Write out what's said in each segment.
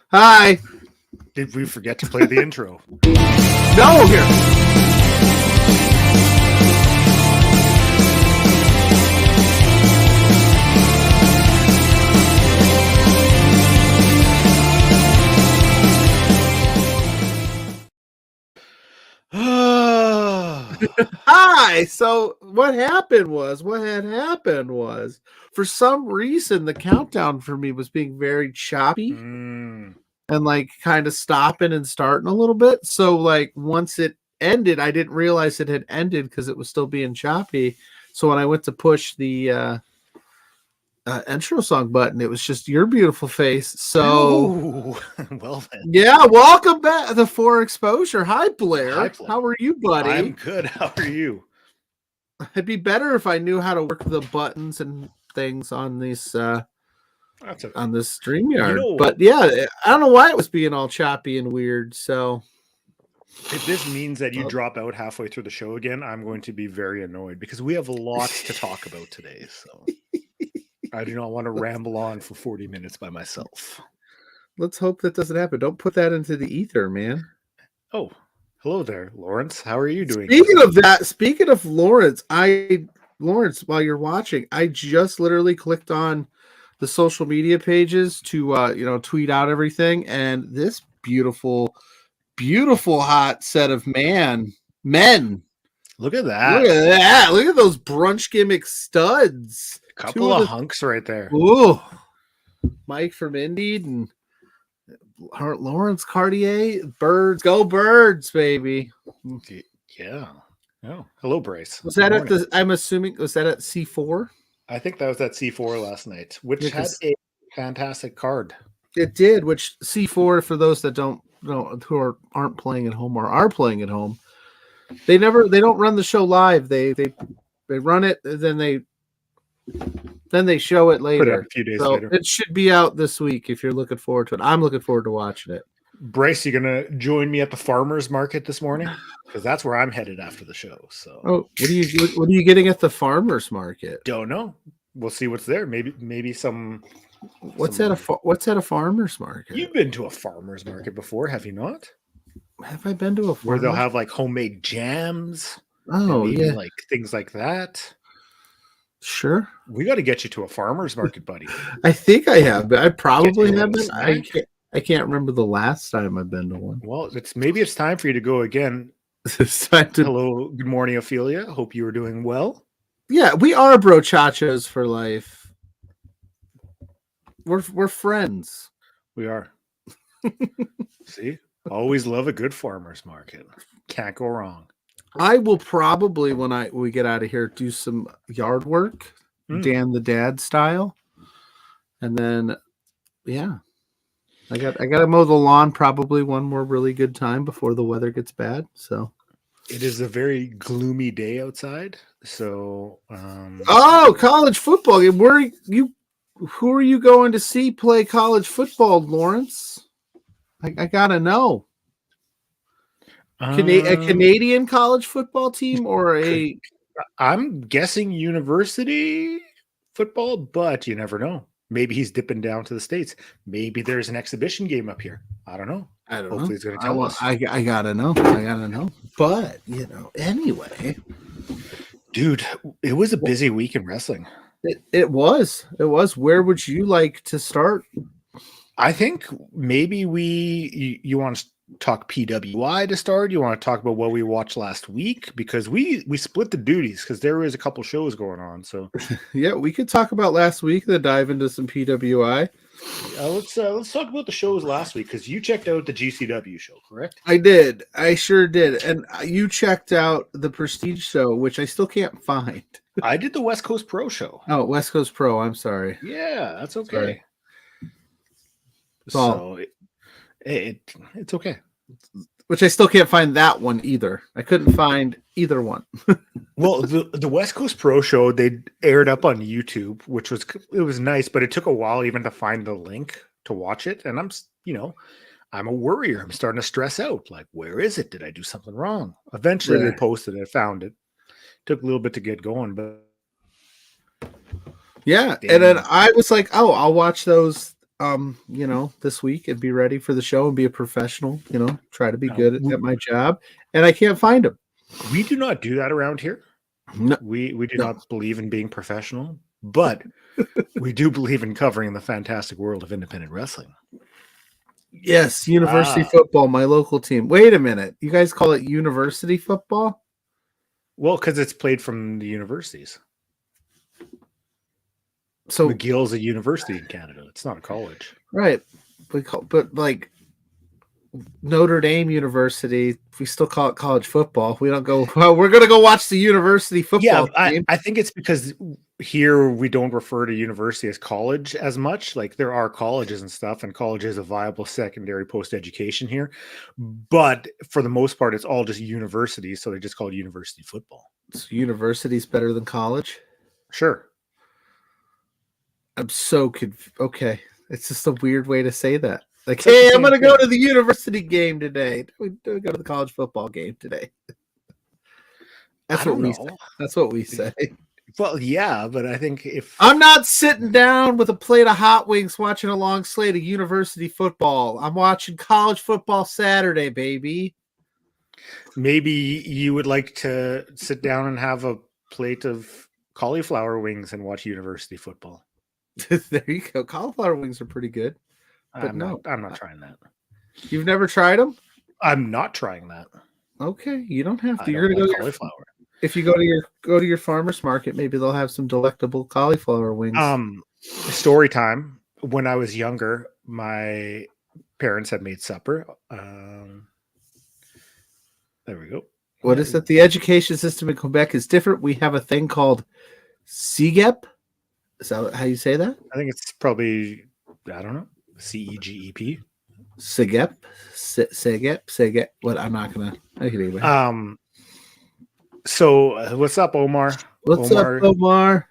Hi. Did we forget to play the intro? No, here. Hi. So what had happened was, for some reason, the countdown for me was being very choppy and like kind of stopping and starting a little bit. So like once it ended, I didn't realize it had ended because it was still being choppy. So when I went to push the intro song button, it was just your beautiful face. So well then. Yeah, welcome back to For Exposure. Hi Blair. Hi, Blair. How are you, buddy? I'm good. How are you? It'd be better if I knew how to work the buttons and things on these on this StreamYard. But yeah, I don't know why it was being all choppy and weird. So if this means that you drop out halfway through the show again, I'm going to be very annoyed because we have lots to talk about today. So I do not want to ramble on for 40 minutes by myself. Let's hope that doesn't happen. Don't put that into the ether, man. Oh, hello there, Lawrence. How are you doing? Speaking of Lawrence, while you're watching, I just literally clicked on the social media pages to tweet out everything, and this beautiful hot set of men. Look at that. Look at those brunch gimmick studs. A couple of hunks right there. Ooh. Mike from Indeed and Lawrence Cartier. Birds, go Birds, baby. Yeah. Oh, hello, Bryce. Was that I'm assuming, was that at C4? I think that was at C4 last night, which had a fantastic card. It did, which C4, for those that don't know, who aren't playing at home or are playing at home, they don't run the show live. They run it, then they show it later. Put it up a few days later. It should be out this week if you're looking forward to it. I'm looking forward to watching it. Bryce, you gonna join me at the farmers market this morning? Because that's where I'm headed after the show. So, what are you getting at the farmers market? Don't know. We'll see what's there. Maybe some. What's at a farmers market? You've been to a farmers market before, have you not? Have I been to a where they'll have like homemade jams? Oh yeah, like things like that. Sure. We got to get you to a farmer's market, buddy. I think I have, but I probably haven't. I can't remember the last time I've been to one. Well, maybe it's time for you to go again. Hello, good morning, Ophelia. Hope you are doing well. Yeah, we are brochachos for life. We're friends. We are. See, always love a good farmer's market. Can't go wrong. I will probably, when we get out of here, do some yard work, Dan the Dad style, and then I got to mow the lawn probably one more really good time before the weather gets bad. So it is a very gloomy day outside. So college football game. Who are you going to see play college football, Lawrence? I gotta know. A Canadian college football team or I'm guessing university football, but you never know. Maybe he's dipping down to the States. Maybe there's an exhibition game up here. I don't know. Hopefully he's going to tell us. I gotta know. But, anyway. Dude, it was a busy week in wrestling. It was. Where would you like to start? I think maybe you want to talk PWI to start. You want to talk about what we watched last week, because we split the duties because there was a couple shows going on. So yeah, we could talk about last week, then dive into some PWI. Let's talk about the shows last week, because you checked out the GCW show, correct? I did. I sure did. And you checked out the Prestige show, which I still can't find. I did the West Coast Pro show. Oh, West Coast Pro. I'm sorry. Yeah, that's okay. Sorry. So it's okay. Which I still can't find that one either. I couldn't find either one. Well, the West Coast Pro show, they aired up on YouTube, which was nice, but it took a while even to find the link to watch it. And I'm a worrier. I'm starting to stress out. Like, where is it? Did I do something wrong? Eventually they posted it. I found it. Took a little bit to get going, but yeah. And then I was like, oh, I'll watch those this week and be ready for the show and be a professional, try to be good at my job. And I can't find them. We do not do that around here. No. We do not believe in being professional, but we do believe in covering the fantastic world of independent wrestling. Yes, university football, my local team. Wait a minute. You guys call it university football? Well, because it's played from the universities. So McGill's a university in Canada. It's not a college. Right. But like Notre Dame University, we still call it college football. We don't go, well, we're going to go watch the university football game. I think it's because here we don't refer to university as college as much. Like, there are colleges and stuff, and college is a viable secondary post-education here. But for the most part, it's all just universities, so they just call it university football. So university's better than college? Sure. I'm so confused. Okay. It's just a weird way to say that. Like, hey, I'm going to go to the university game today. We go to the college football game today. That's what we say. That's what we say. Well, yeah, but I think if I'm not sitting down with a plate of hot wings watching a long slate of university football, I'm watching college football Saturday, baby. Maybe you would like to sit down and have a plate of cauliflower wings and watch university football. There you go. Cauliflower wings are pretty good. But I'm not trying that. You've never tried them? I'm not trying that. Okay, you don't have to. You're going to go cauliflower. If you go to your farmer's market, maybe they'll have some delectable cauliflower wings. Story time. When I was younger, my parents had made supper. There we go. What is it? The education system in Quebec is different. We have a thing called CEGEP. Is that how you say that? I think it's probably, I don't know, CEGEP. CEGEP. What? I'm not gonna. Anyway. So what's up, Omar? What's up, Omar?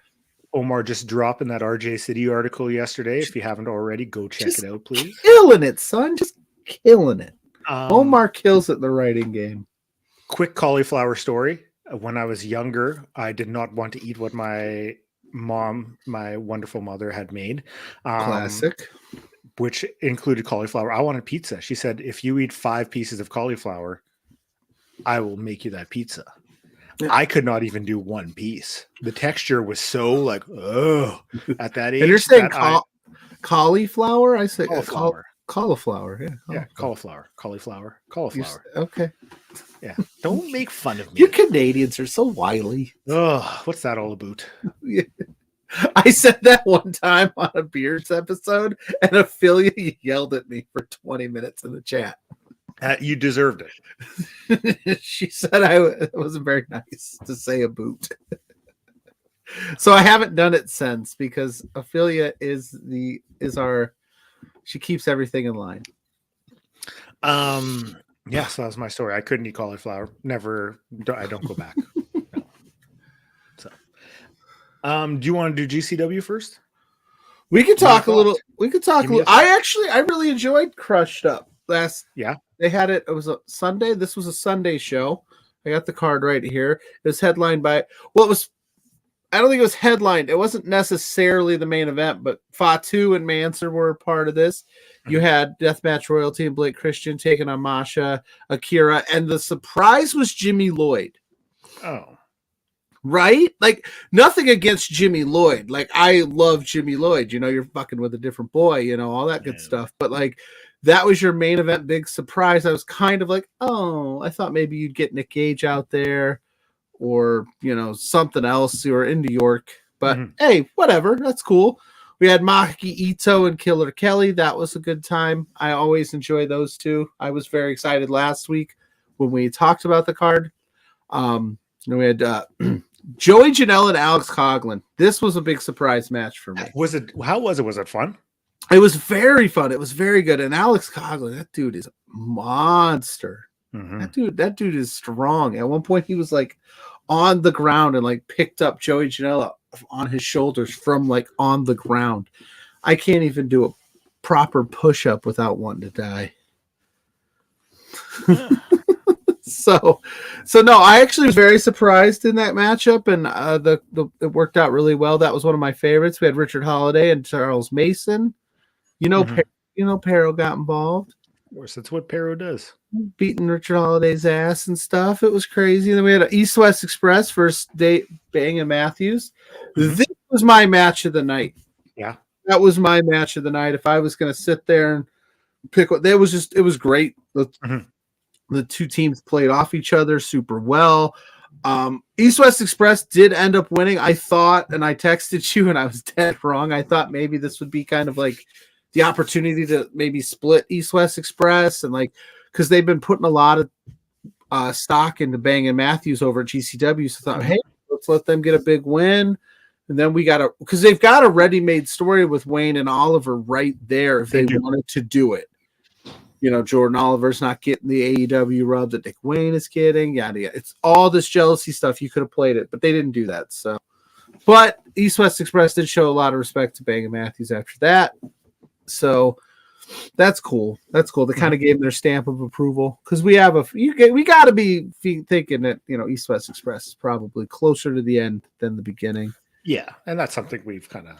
Omar just dropping that RJ City article yesterday. If you haven't already, go check it out, please. Killing it, son. Just killing it. Omar kills it in the writing game. Quick cauliflower story. When I was younger, I did not want to eat what my wonderful mother, had made. Classic. Which included cauliflower. I wanted pizza. She said, if you eat 5 pieces of cauliflower, I will make you that pizza. Yeah. I could not even do 1 piece. The texture was so like, oh, at that age. And you're saying cauliflower? I say cauliflower. Cauliflower. Yeah, cauliflower. Cauliflower. Okay. Yeah. Don't make fun of me. You Canadians are so wily. Oh, what's that all about? Yeah. I said that one time on a Beers episode, and Ophelia yelled at me for 20 minutes in the chat. You deserved it. She said it wasn't very nice to say a boot. So I haven't done it since, because Ophelia is she keeps everything in line. Yeah, so that was my story. I couldn't eat cauliflower. Never. I don't go back. No. So, do you want to do GCW first? We could talk a little. I really enjoyed Crushed Up last. Yeah. They had it. It was a Sunday. This was a Sunday show. I got the card right here. It was headlined by. Well, it was. I don't think it was headlined. It wasn't necessarily the main event, but Fatu and Mansour were a part of this. You had Deathmatch Royalty and Blake Christian taking on Masha, Akira, and the surprise was Jimmy Lloyd. Oh. Right? Like, nothing against Jimmy Lloyd. Like, I love Jimmy Lloyd. You're fucking with a different boy, all that good stuff. But, like, that was your main event big surprise. I was kind of like, oh, I thought maybe you'd get Nick Gage out there or, something else. You were in New York. But, hey, whatever. That's cool. We had Maki Ito and Killer Kelly. That was a good time. I always enjoy those two. I was very excited last week when we talked about the card. We had Joey Janela and Alex Coughlin. This was a big surprise match for me. How was it? Was it fun? It was very fun. It was very good. And Alex Coughlin, that dude is a monster. Mm-hmm. That dude is strong. At one point, he was like on the ground and like picked up Joey Janela on his shoulders from like on the ground. I can't even do a proper push-up without wanting to die. Yeah. So no, I actually was very surprised in that matchup, and it worked out really well. That was one of my favorites. We had Richard Holiday and Charles Mason. Perro got involved. Of course, that's what Perro does. Beating Richard Holiday's ass and stuff. It was crazy. And then we had an East West Express versus Bang and Matthews. Mm-hmm. This was my match of the night. Yeah, that was my match of the night. If I was going to sit there and pick what, it was great. The two teams played off each other super well. East West Express did end up winning. I thought, and I texted you, and I was dead wrong. I thought maybe this would be kind of like the opportunity to maybe split East West Express, and like because they've been putting a lot of stock into Bang and Matthews over at GCW. So I thought, hey, let's let them get a big win. And then we got because they've got a ready-made story with Wayne and Oliver right there if they wanted to do it. Jordan Oliver's not getting the AEW rub that Dick Wayne is getting. Yada yada. It's all this jealousy stuff. You could have played it, but they didn't do that. So, but East West Express did show a lot of respect to Bang and Matthews after that. So that's cool. That's cool. They kind of gave them their stamp of approval because we have we got to be thinking that East West Express is probably closer to the end than the beginning. Yeah, and that's something we've kind of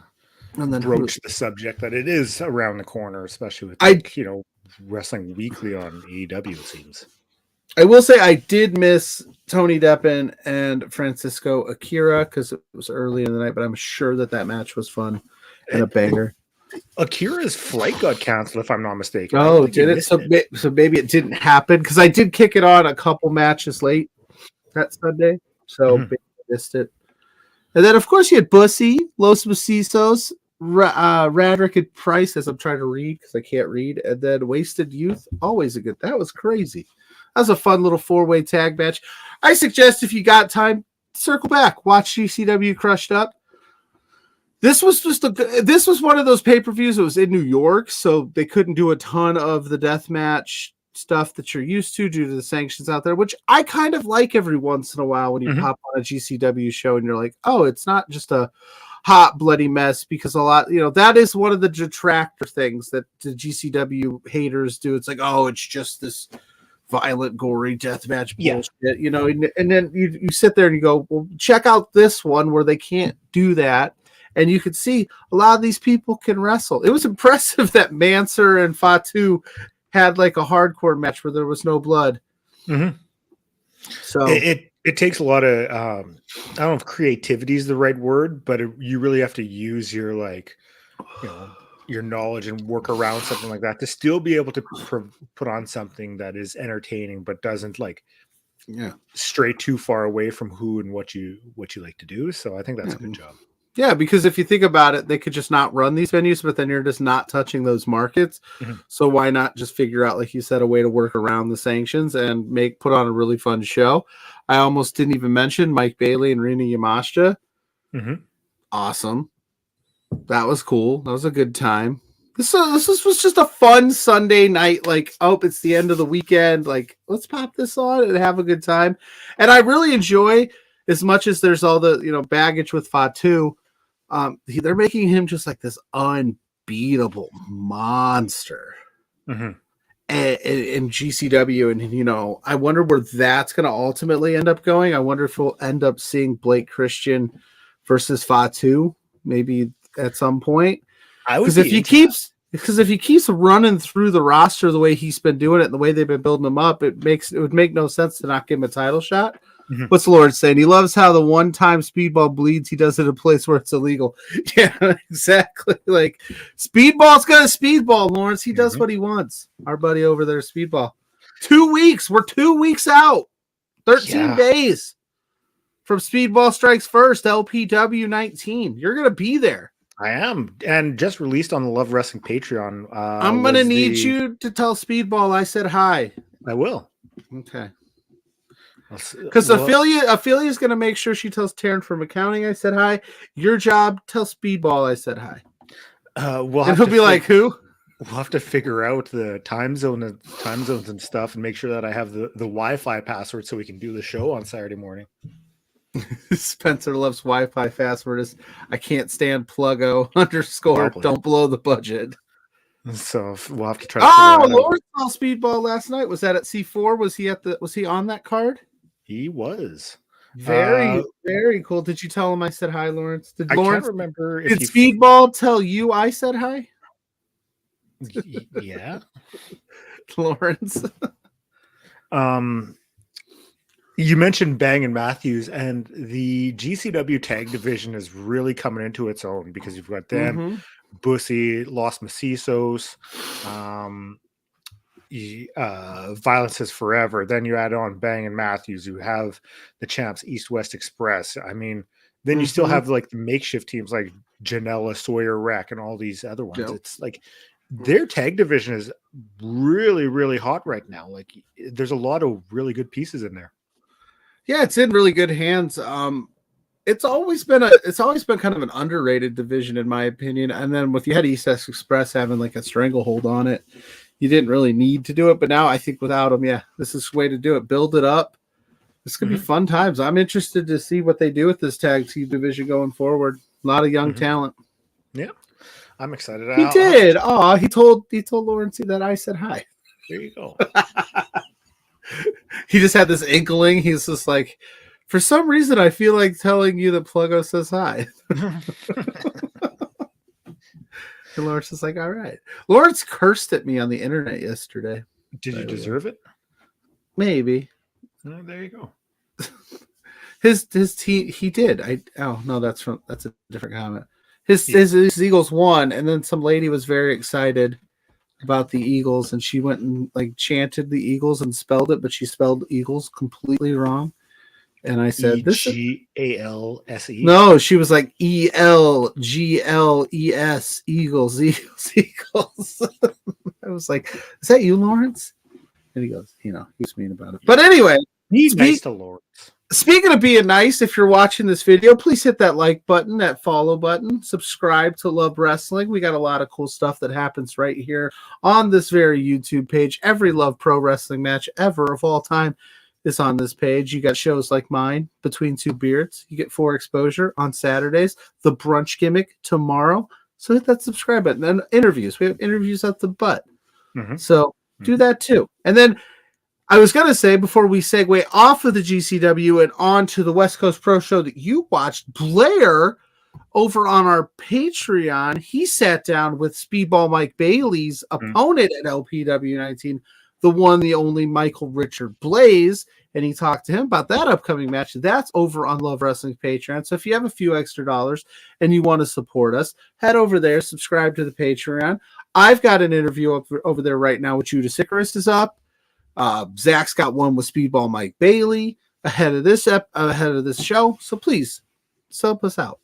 broached the subject that it is around the corner, especially with Wrestling Weekly on AEW, it seems. I will say I did miss Tony Deppen and Francisco Akira because it was early in the night, but I'm sure that match was fun and a banger. Akira's flight got canceled, if I'm not mistaken. Oh, did it? So maybe it didn't happen because I did kick it on a couple matches late that Sunday, so maybe I missed it. And then, of course, you had Bussy, Los Macisos, Radrick and Price, as I'm trying to read because I can't read, and then Wasted Youth. Always a good. That was crazy. That was a fun little 4-way tag match. I suggest if you got time, circle back, watch GCW Crushed Up. This was one of those pay-per-views. It was in New York, so they couldn't do a ton of the deathmatch stuff that you're used to due to the sanctions out there, which I kind of like every once in a while when you pop on a GCW show and you're like, oh, it's not just a hot bloody mess, because a lot, that is one of the detractor things that the GCW haters do. It's like, oh, it's just this violent, gory deathmatch bullshit, and then you sit there and you go, well, check out this one where they can't do that. And you could see a lot of these people can wrestle. It was impressive that Mansoor and Fatu had like a hardcore match where there was no blood. Mm-hmm. So it takes a lot of I don't know if creativity is the right word, but you really have to use your your knowledge and work around something like that to still be able to put on something that is entertaining but doesn't stray too far away from who and what you like to do. So I think that's a good job. Yeah, because if you think about it, they could just not run these venues, but then you're just not touching those markets. Mm-hmm. So why not just figure out, like you said, a way to work around the sanctions and put on a really fun show? I almost didn't even mention Mike Bailey and Rina Yamashita. Mm-hmm. Awesome. That was cool. That was a good time. This was just a fun Sunday night. Like, oh, it's the end of the weekend. Like, let's pop this on and have a good time. And I really enjoy, as much as there's all the baggage with Fatu, they're making him just like this unbeatable monster in GCW. And, I wonder where that's going to ultimately end up going. I wonder if we'll end up seeing Blake Christian versus Fatu maybe at some point. Because if he keeps running through the roster the way he's been doing it and the way they've been building him up, it would make no sense to not give him a title shot. Mm-hmm. What's the Lord saying? He loves how the one time Speedball bleeds, he does it in a place where it's illegal. Yeah, exactly. Like, Speedball's got a Speedball, Lawrence. He does what he wants. Our buddy over there, Speedball. 2 weeks. We're 2 weeks out. 13 days from Speedball Strikes First, LPW 19. You're going to be there. I am, and just released on the Love Wrestling Patreon. I'm gonna need you to tell Speedball I said hi. I will. Okay. Because Ophelia's gonna make sure she tells Taryn from accounting I said hi. Your job, tell Speedball I said hi. And he'll be like, who? We'll have to figure out the time zones and stuff, and make sure that I have the Wi-Fi password so we can do the show on Saturday morning. Spencer Love's Wi-Fi password is I can't stand Pluggo _ don't blow the budget. So we'll have to try to figure that out. Lord saw Speedball last night. Was that at C4? Was he on that card? He was. Very cool. Did you tell him I said hi, Lawrence? I can't remember if did Speedball tell you I said hi? Yeah. Lawrence. You mentioned Bang and Matthews, and the GCW tag division is really coming into its own because you've got them, Bussy, Los Macisos, Violence is Forever. Then you add on Bang and Matthews. You have the champs East West Express. I mean, then you still have like the makeshift teams like Janela, Sawyer Wreck, and all these other ones. Yep. It's like their tag division is really, really hot right now. Like there's a lot of really good pieces in there. Yeah, it's in really good hands. It's always been kind of an underrated division in my opinion. And then with you had East West Express having like a stranglehold on it, you didn't really need to do it. But now I think without them, yeah, this is the way to do it. Build it up. This could be fun times. I'm interested to see what they do with this tag team division going forward. A lot of young talent. Yeah, I'm excited. He did. Oh, he told Lawrence that I said hi. There you go. He just had this inkling. He's just like, for some reason, I feel like telling you that Pluggo says hi. And Lawrence is like, all right. Lawrence cursed at me on the internet yesterday. Did you deserve it? Maybe. Oh, there you go. His team, he did. That's a different comment. His Eagles won, and then some lady was very excited about the Eagles, and she went and like chanted the Eagles and spelled it, but she spelled Eagles completely wrong. And I said, EGALSE. No, she was like ELGLES, Eagles. I was like, is that you, Lawrence? And he goes, he was mean about it. But anyway, he's nice to Lawrence. Speaking of being nice, if you're watching this video, please hit that like button, that follow button, subscribe to Love Wrestling. We got a lot of cool stuff that happens right here on this very YouTube page. Every Love Pro Wrestling match ever of all time is on this page. You got shows like mine, Between Two Beards. You get 4 exposure on Saturdays. The Brunch Gimmick tomorrow. So hit that subscribe button. And interviews. We have interviews at the butt. So do that too. And then I was going to say, before we segue off of the GCW and on to the West Coast Pro Show that you watched, Blair over on our Patreon, he sat down with Speedball Mike Bailey's opponent at LPW 19, the one, the only Michael Richard Blaze, and he talked to him about that upcoming match. That's over on Love Wrestling Patreon. So if you have a few extra dollars and you want to support us, head over there, subscribe to the Patreon. I've got an interview over there right now with Judas Icarus is up. Zach's got one with Speedball Mike Bailey ahead of this show. So please help us out.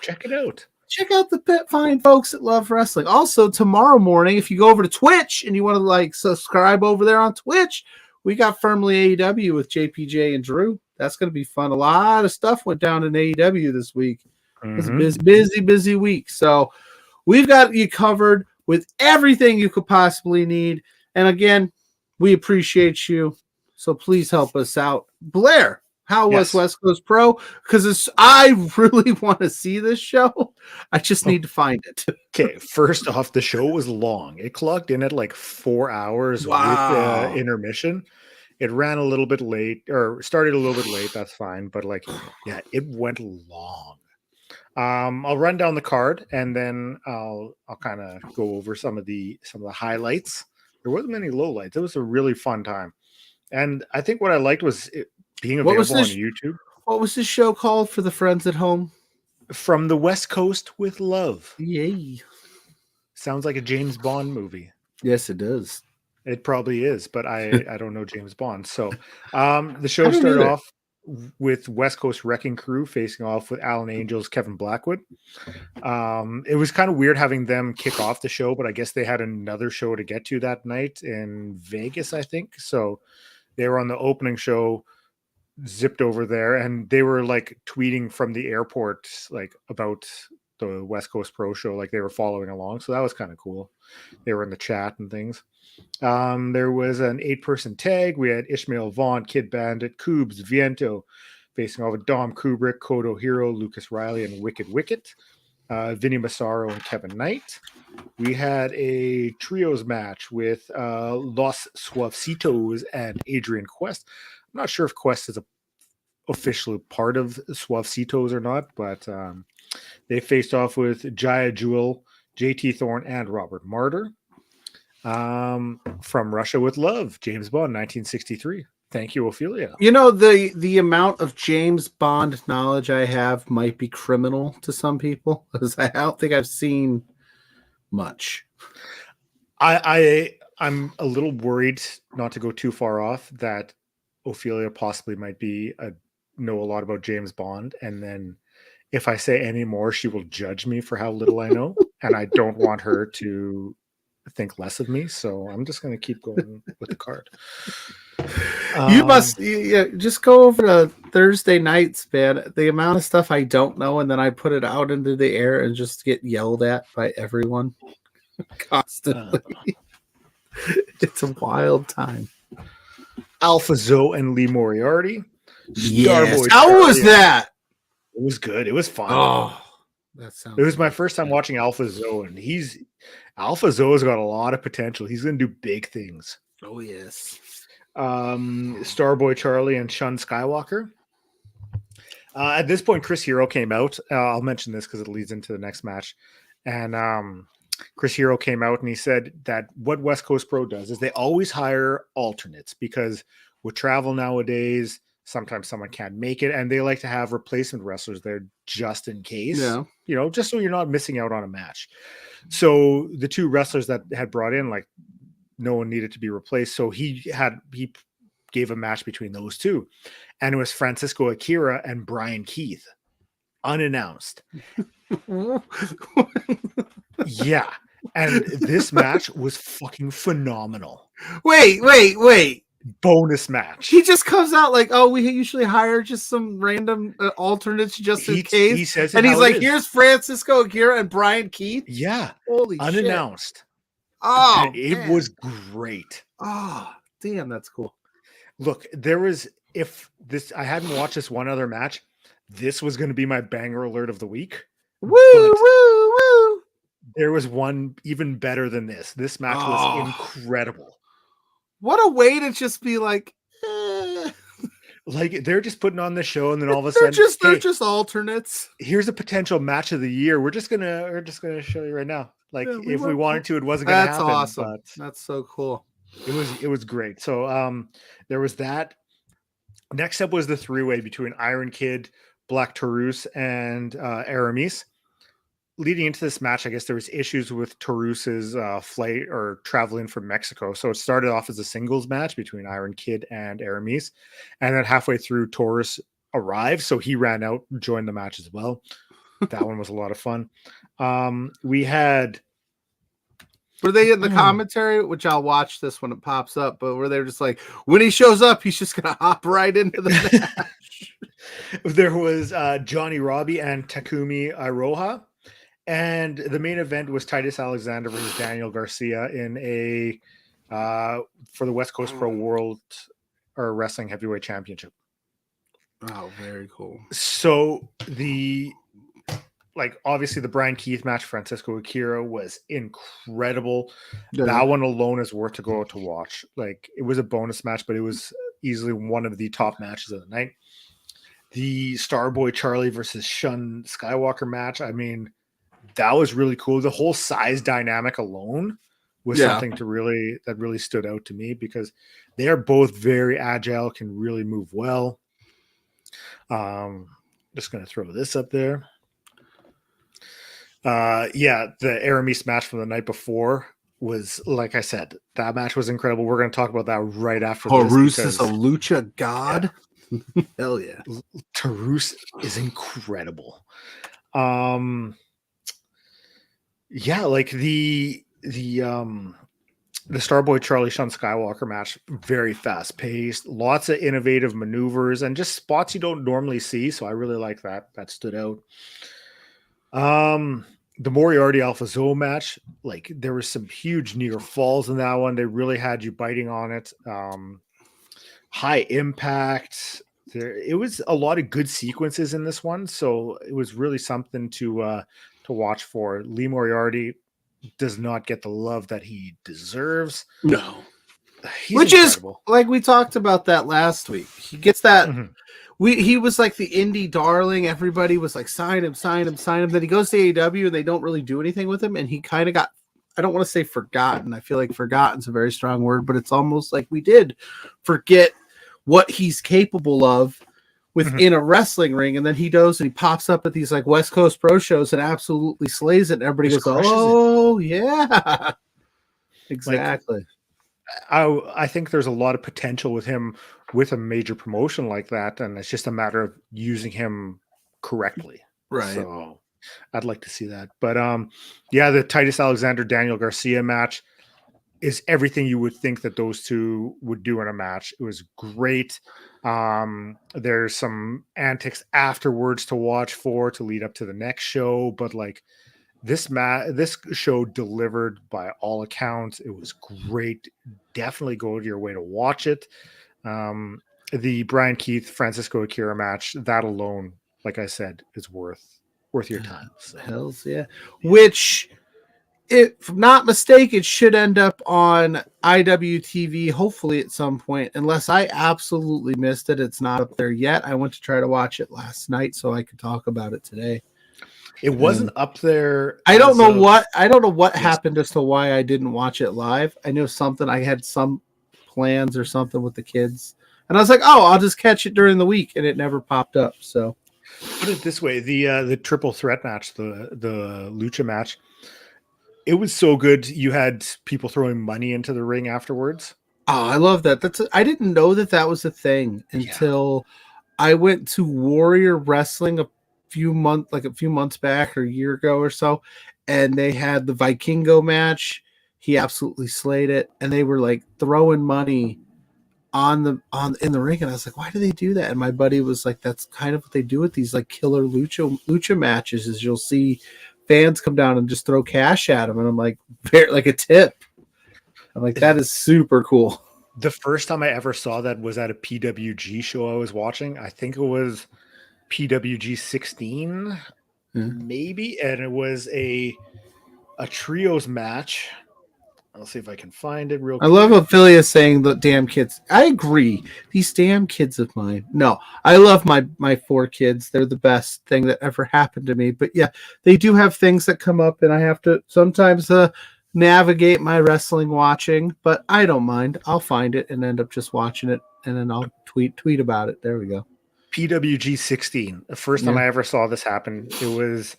Check it out. Check out the fine folks that Love Wrestling. Also, tomorrow morning, if you go over to Twitch and you want to subscribe over there on Twitch, we got Firmly AEW with JPJ and Drew. That's going to be fun. A lot of stuff went down in AEW this week. It's a busy week. So we've got you covered with everything you could possibly need. And again, we appreciate you, so please help us out. Blair, how was West Coast Pro? Because I really want to see this show. I just need to find it. Okay, first off, the show was long. It clocked in at like 4 hours with intermission. It ran a little bit late, or started a little bit late. That's fine, but it went long. I'll run down the card, and then I'll kind of go over some of the highlights. There wasn't many lowlights. It was a really fun time. And I think what I liked was it being available on YouTube. What was this show called for the friends at home? From the West Coast with Love. Yay. Sounds like a James Bond movie. Yes, it does. It probably is, but I don't know James Bond. So the show started off with West Coast Wrecking Crew facing off with Alan Angels, Kevin Blackwood. It was kind of weird having them kick off the show, but I guess they had another show to get to that night in Vegas, I think. So they were on the opening show, zipped over there, and they were like tweeting from the airport, like about the West Coast Pro Show, like they were following along. So that was kind of cool. They were in the chat and things. There was an 8-person tag. We had Ishmael Vaughn, Kid Bandit, Coobs, Viento facing off with Dom Kubrick, Kodo Hero, Lucas Riley, and Wicked Wicket. Vinny Massaro and Kevin Knight. We had a trios match with Los Suavecitos and Adrian Quest. I'm not sure if Quest is a officially part of Suavecitos or not, but they faced off with Jaya Jewel, JT Thorne, and Robert Martyr. From Russia with Love, James Bond, 1963. Thank you, Ophelia. You know, the amount of James Bond knowledge I have might be criminal to some people, because I don't think I've seen much. I'm a little worried, not to go too far off, that Ophelia possibly might be know a lot about James Bond, and then if I say any more, she will judge me for how little I know, and I don't want her to think less of me, so I'm just going to keep going with the card. You must just go over to Thursday nights, man. The amount of stuff I don't know, and then I put it out into the air and just get yelled at by everyone constantly. It's a wild time. Alpha Zoe and Lee Moriarty. Yes. How was that? It was good. It was fun. Oh, that sounds. It was my first time watching Alpha Zoe, and Alpha Zoe's got a lot of potential. He's going to do big things. Oh yes. Starboy Charlie and Shun Skywalker. At this point, Chris Hero came out. I'll mention this because it leads into the next match. And Chris Hero came out and he said that what West Coast Pro does is they always hire alternates, because with travel nowadays, sometimes someone can't make it, and they like to have replacement wrestlers there just in case. Yeah. You know, just so you're not missing out on a match. So the two wrestlers that had brought in, like, no one needed to be replaced. So he gave a match between those two. And it was Francisco Akira and Brian Keith, unannounced. Yeah. And this match was fucking phenomenal. Wait. Bonus match. He just comes out like, oh, we usually hire just some random alternates just in case. He says, and he's like, here's Francisco Akira and Brian Keith. Yeah. Holy unannounced. Shit. Oh, and it was great. Oh, damn, that's cool. Look, I hadn't watched this one other match, this was going to be my banger alert of the week. Woo. There was one even better than this. This match was incredible. What a way to just be like, like they're just putting on the show, and then all of a sudden they're just alternates. Here's a potential match of the year. We're just gonna show you right now. Like, if we wanted to, it wasn't gonna happen. That's awesome. But that's so cool. It was great. So there was that. Next up was the 3-way between Iron Kid, Black Taurus, and Aramis. Leading into this match, I guess there was issues with Taurus's flight or traveling from Mexico. So it started off as a singles match between Iron Kid and Aramis. And then halfway through, Taurus arrived. So he ran out and joined the match as well. That one was a lot of fun. We had... Were they in the commentary, which I'll watch this when it pops up, but were they just like, when he shows up, he's just going to hop right into the match? There was Johnny Robbie and Takumi Iroha. And the main event was Titus Alexander versus Daniel Garcia in a for the West Coast Pro World or Wrestling Heavyweight Championship. Oh, very cool. So obviously the Brian Keith match, Francisco Akira, was incredible. Yeah. That one alone is worth to go out to watch. Like, it was a bonus match, but it was easily one of the top matches of the night. The Starboy Charlie versus Shun Skywalker match, I mean, that was really cool. The whole size dynamic alone was something that really stood out to me, because they are both very agile, can really move well. Just going to throw this up there. The Aramis match from the night before was, like I said, that match was incredible. We're going to talk about that right after Horus is a lucha god. Hell yeah. Tarus is incredible. Yeah, like the Starboy Charlie Shun Skywalker match, very fast paced, lots of innovative maneuvers and just spots you don't normally see. So I really like that. That stood out. The Moriarty Alpha Zoe match, like there was some huge near falls in that one. They really had you biting on it. High impact. It was a lot of good sequences in this one, so it was really something to watch for. Lee Moriarty does not get the love that he deserves. No. He's Which incredible. is like we talked about that last week. He gets that. Mhm. He was like the indie darling. Everybody was like, sign him, sign him, sign him. Then he goes to AEW and they don't really do anything with him. And he kind of got, I don't want to say forgotten. I feel like forgotten's a very strong word, but it's almost like we did forget what he's capable of within a wrestling ring. And then he goes and he pops up at these like West Coast pro shows and absolutely slays it. And everybody Just goes, crushes oh, yeah. Exactly. I think there's a lot of potential with him with a major promotion like that, and it's just a matter of using him correctly. Right. So I'd like to see that. But yeah, the Titus Alexander Daniel Garcia match is everything you would think that those two would do in a match. It was great. There's some antics afterwards to watch for to lead up to the next show, but like this show delivered by all accounts. It was great. Definitely go to your way to watch it. The Brian Keith Francisco Akira match, that alone, like I said, is worth your time. So. Hells yeah. Which, if I'm not mistaken, should end up on IWTV hopefully at some point, unless I absolutely missed it. It's not up there yet. I went to try to watch it last night so I could talk about it today. It wasn't up there. I don't know what happened as to why I didn't watch it live. I know something. I had some plans or something with the kids, and I was like, "Oh, I'll just catch it during the week," and it never popped up. So, put it this way: the triple threat match, the lucha match, it was so good. You had people throwing money into the ring afterwards. Oh, I love that. I didn't know that was a thing until I went to Warrior Wrestling a few months back or a year ago or so, and they had the Vikingo match. He absolutely slayed it, and they were like throwing money in the ring, and I was like, why do they do that? And my buddy was like, that's kind of what they do with these like killer lucha matches, is you'll see fans come down and just throw cash at them, and I'm like, like a tip. I'm like, that is super cool. The first time I ever saw that was at a PWG show I was watching. I think it was PWG 16, maybe, and it was a trios match. I'll see if I can find it real quick. I love Ophelia saying the damn kids. I agree. These damn kids of mine. No, I love my 4 kids. They're the best thing that ever happened to me. But yeah, they do have things that come up, and I have to sometimes navigate my wrestling watching, but I don't mind. I'll find it and end up just watching it, and then I'll tweet about it. There we go. PWG 16. The first time I ever saw this happen, it was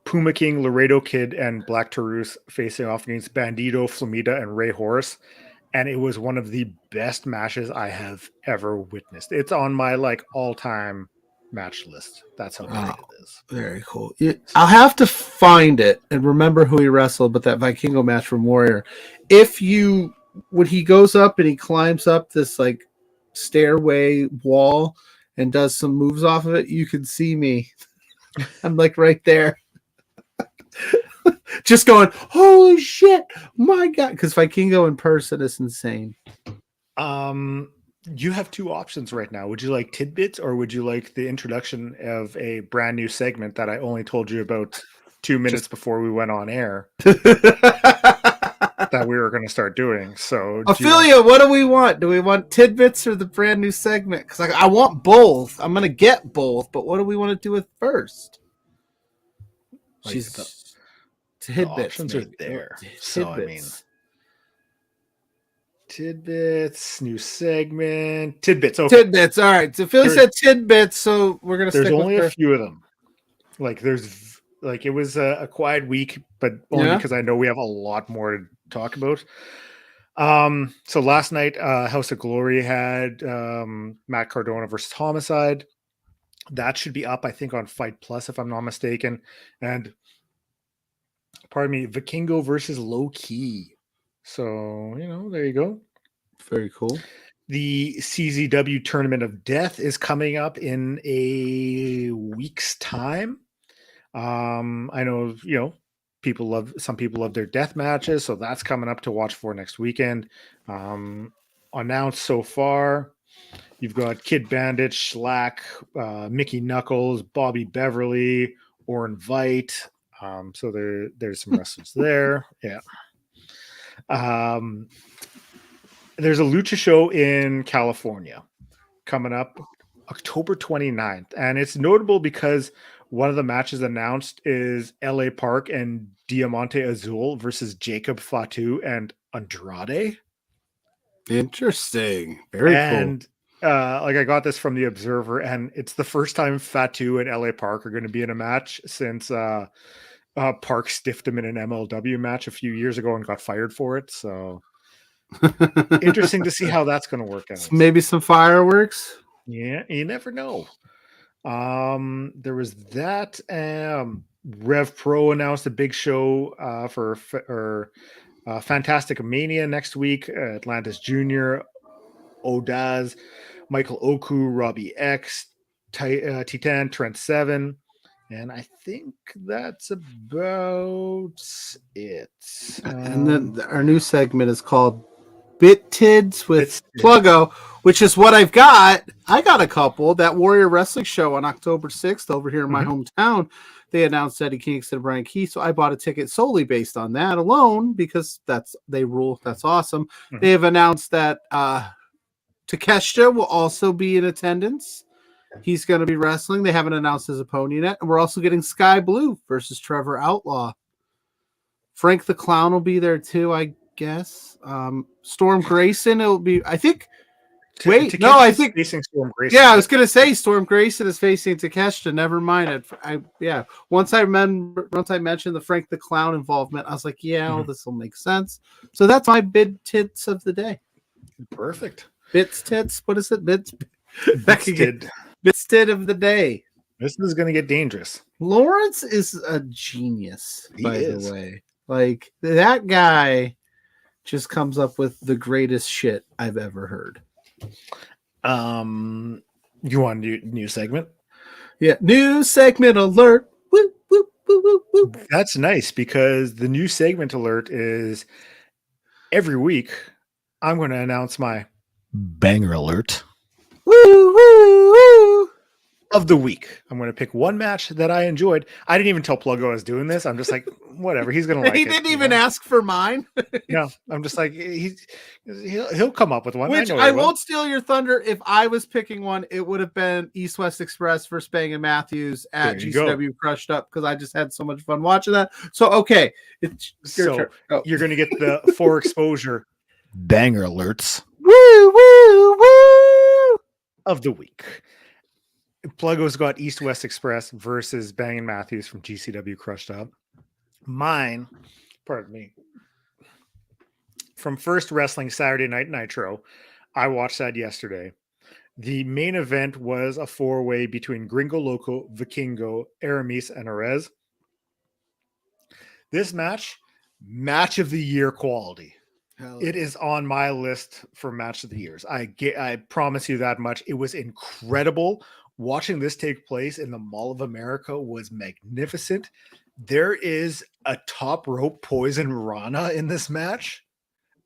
Puma King, Laredo Kid, and Black Taurus facing off against Bandito, Flamita, and Ray Horse. And it was one of the best matches I have ever witnessed. It's on my like all-time match list. That's how great it is. Very cool. I'll have to find it and remember who he wrestled, but that Vikingo match from Warrior. When he goes up and he climbs up this like stairway wall and does some moves off of it, you can see me. I'm like right there. Just going, holy shit, my God. Because Vikingo in person is insane. You have 2 options right now. Would you like tidbits, or would you like the introduction of a brand new segment that I only told you about 2 minutes before we went on air that we were going to start doing? So, Ophelia, what do we want? Do we want tidbits or the brand new segment? Because I want both. I'm going to get both, but what do we want to do with first? Tidbits. The options are there. So, I mean, tidbits, new segment, tidbits. Okay. Tidbits. All right. So Phil said tidbits, so we're gonna. There's only a few of them. Like it was a quiet week, but only because I know we have a lot more to talk about. So last night, House of Glory had Matt Cardona versus Homicide. That should be up, I think, on Fight Plus, if I'm not mistaken. And pardon me, Vikingo versus Low Key. So, there you go. Very cool. The CZW Tournament of Death is coming up in a week's time. I know, some people love their death matches, so that's coming up to watch for next weekend. Announced so far, you've got Kid Bandit, Schlack, Mickey Knuckles, Bobby Beverly, Orin Veidt. So there's some wrestlers there. Yeah. There's a lucha show in California coming up October 29th. And it's notable because one of the matches announced is LA Park and Diamante Azul versus Jacob Fatu and Andrade. Interesting. Very cool. I got this from the Observer, and it's the first time Fatu and LA Park are going to be in a match since Park stiffed him in an MLW match a few years ago and got fired for it. So interesting to see how that's going to work out. Maybe some fireworks. Yeah, you never know. There was that. Rev Pro announced a big show for Fantastic Mania next week. Atlantis Jr., Odaz, Michael Oku, Robbie X, Titan, Trent 7. And I think that's about it. And then our new segment is called Bit Tids with Pluggo, which is what I've got. I got a couple. That Warrior Wrestling show on October 6th over here in my hometown. They announced Eddie Kingston and Brian Keith, so I bought a ticket solely based on that alone because they rule. That's awesome. They have announced that Takeshita will also be in attendance. He's going to be wrestling. They haven't announced his opponent yet. And we're also getting Sky Blue versus Trevor Outlaw. Frank the Clown will be there too, I guess. Storm Grayson, it'll be, I think. Wait, no, I think facing Storm Grayson. Yeah, I was gonna say Storm Grayson is facing Takeshita. Never mind it. Once I mentioned the Frank the Clown involvement, I was like, this will make sense. So that's my bid tits of the day. Perfect. Bits tits. What is it? Bits tid. Bits tit of the day. This is gonna get dangerous. Lawrence is a genius, by the way. Like, that guy just comes up with the greatest shit I've ever heard. You want a new segment? Yeah, new segment alert. Woo, woo, woo, woo, woo. That's nice because the new segment alert is every week I'm going to announce my banger alert. Woo, woo, woo. Of the week. I'm going to pick one match that I enjoyed. I didn't even tell Pluggo I was doing this. I'm just like, whatever. He's going to like it. He didn't even ask for mine. No, I'm just like, he'll come up with one. Which I won't steal your thunder. If I was picking one, it would have been East West Express versus Bang and Matthews at GCW Crushed Up because I just had so much fun watching that. So, okay. It's your turn. Oh. You're going to get the 4 exposure banger alerts. Woo, woo, woo. Of the week. Pluggo's got East West Express versus Bang & Matthews from GCW Crushed Up. Mine, pardon me, from First Wrestling Saturday Night Nitro. I watched that yesterday. The main event was a 4-way between Gringo Loco, Vikingo, Aramis, and Arez. This match of the year quality. It is on my list for match of the years. I promise you that much. It was incredible. Watching this take place in the Mall of America was magnificent. There is a top rope poison Rana in this match.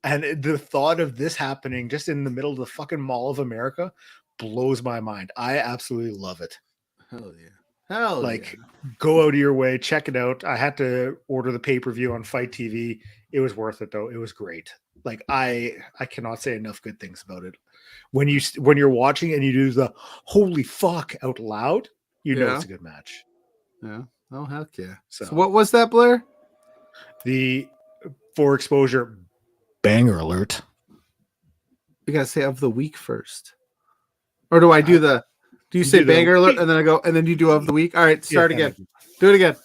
And the thought of this happening just in the middle of the fucking Mall of America blows my mind. I absolutely love it. Hell yeah. Go out of your way. Check it out. I had to order the pay-per-view on Fight TV. It was worth it, though. It was great. I cannot say enough good things about it. When you're watching and you do the holy fuck out loud, know it's a good match. Yeah. Oh, heck yeah. So what was that, Blair? The 4 exposure banger alert. You gotta say of the week first. Or do I do do you say banger alert and then I go and then you do of the week? All right, start again. Do it again.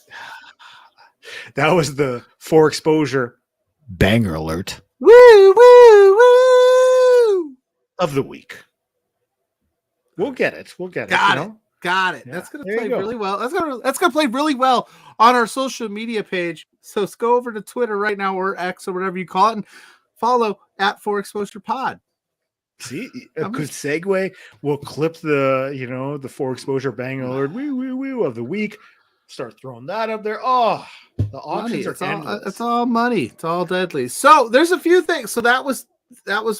That was the 4 exposure banger alert Woo, woo, woo! of the week. We'll get it. We'll get it. Got it. Got it. Yeah, That's gonna there you play go. really well. That's gonna play really well on our social media page. So let's go over to Twitter right now, or X, or whatever you call it, and follow at For Exposure Pod. See, a good segue. We'll clip the For Exposure Bang Alert woo of the week. Start throwing that up there. Oh, the options are endless. It's all money. It's all deadly. So there's a few things. So that was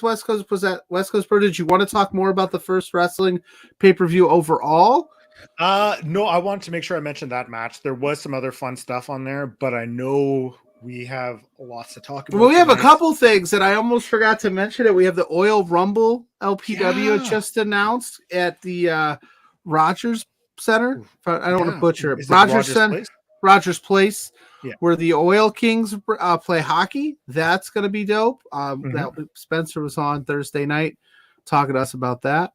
West Coast. Was that West Coast Pro? Did you want to talk more about the first wrestling pay-per-view overall? No, I wanted to make sure I mentioned that match. There was some other fun stuff on there, but I know we have lots to talk about. Well, we have a couple things that I almost forgot to mention. It. We have the Oil Rumble LPW just announced at the Rogers Center. I don't want to butcher it. Rogers Center, Rogers Place, where the Oil Kings play hockey. That's going to be dope. That Spencer was on Thursday night talking to us about that.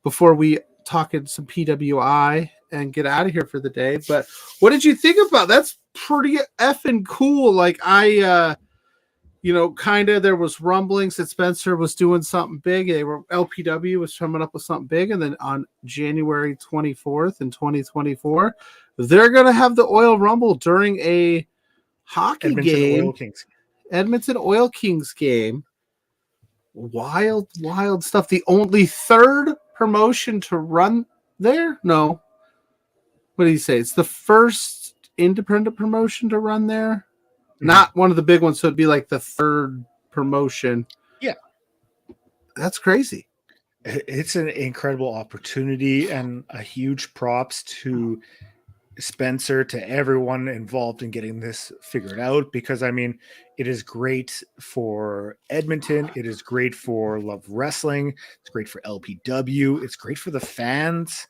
Before we talking some PWI and get out of here for the day. But what did you think about that's pretty effing cool? Like I kind of there was rumblings that Spencer was doing something big. LPW was coming up with something big, and then on January 24th in 2024, they're gonna have the Oil Rumble during a hockey game. Edmonton Oil Kings game. Wild stuff. The only third promotion to run there? No. What did he say? It's the first independent promotion to run there. Not one of the big ones, so it'd be like the third promotion. Yeah. That's crazy. It's an incredible opportunity and a huge props to Spencer, to everyone involved in getting this figured out, because I mean, it is great for Edmonton. It is great for Love Wrestling. It's great for LPW. It's great for the fans.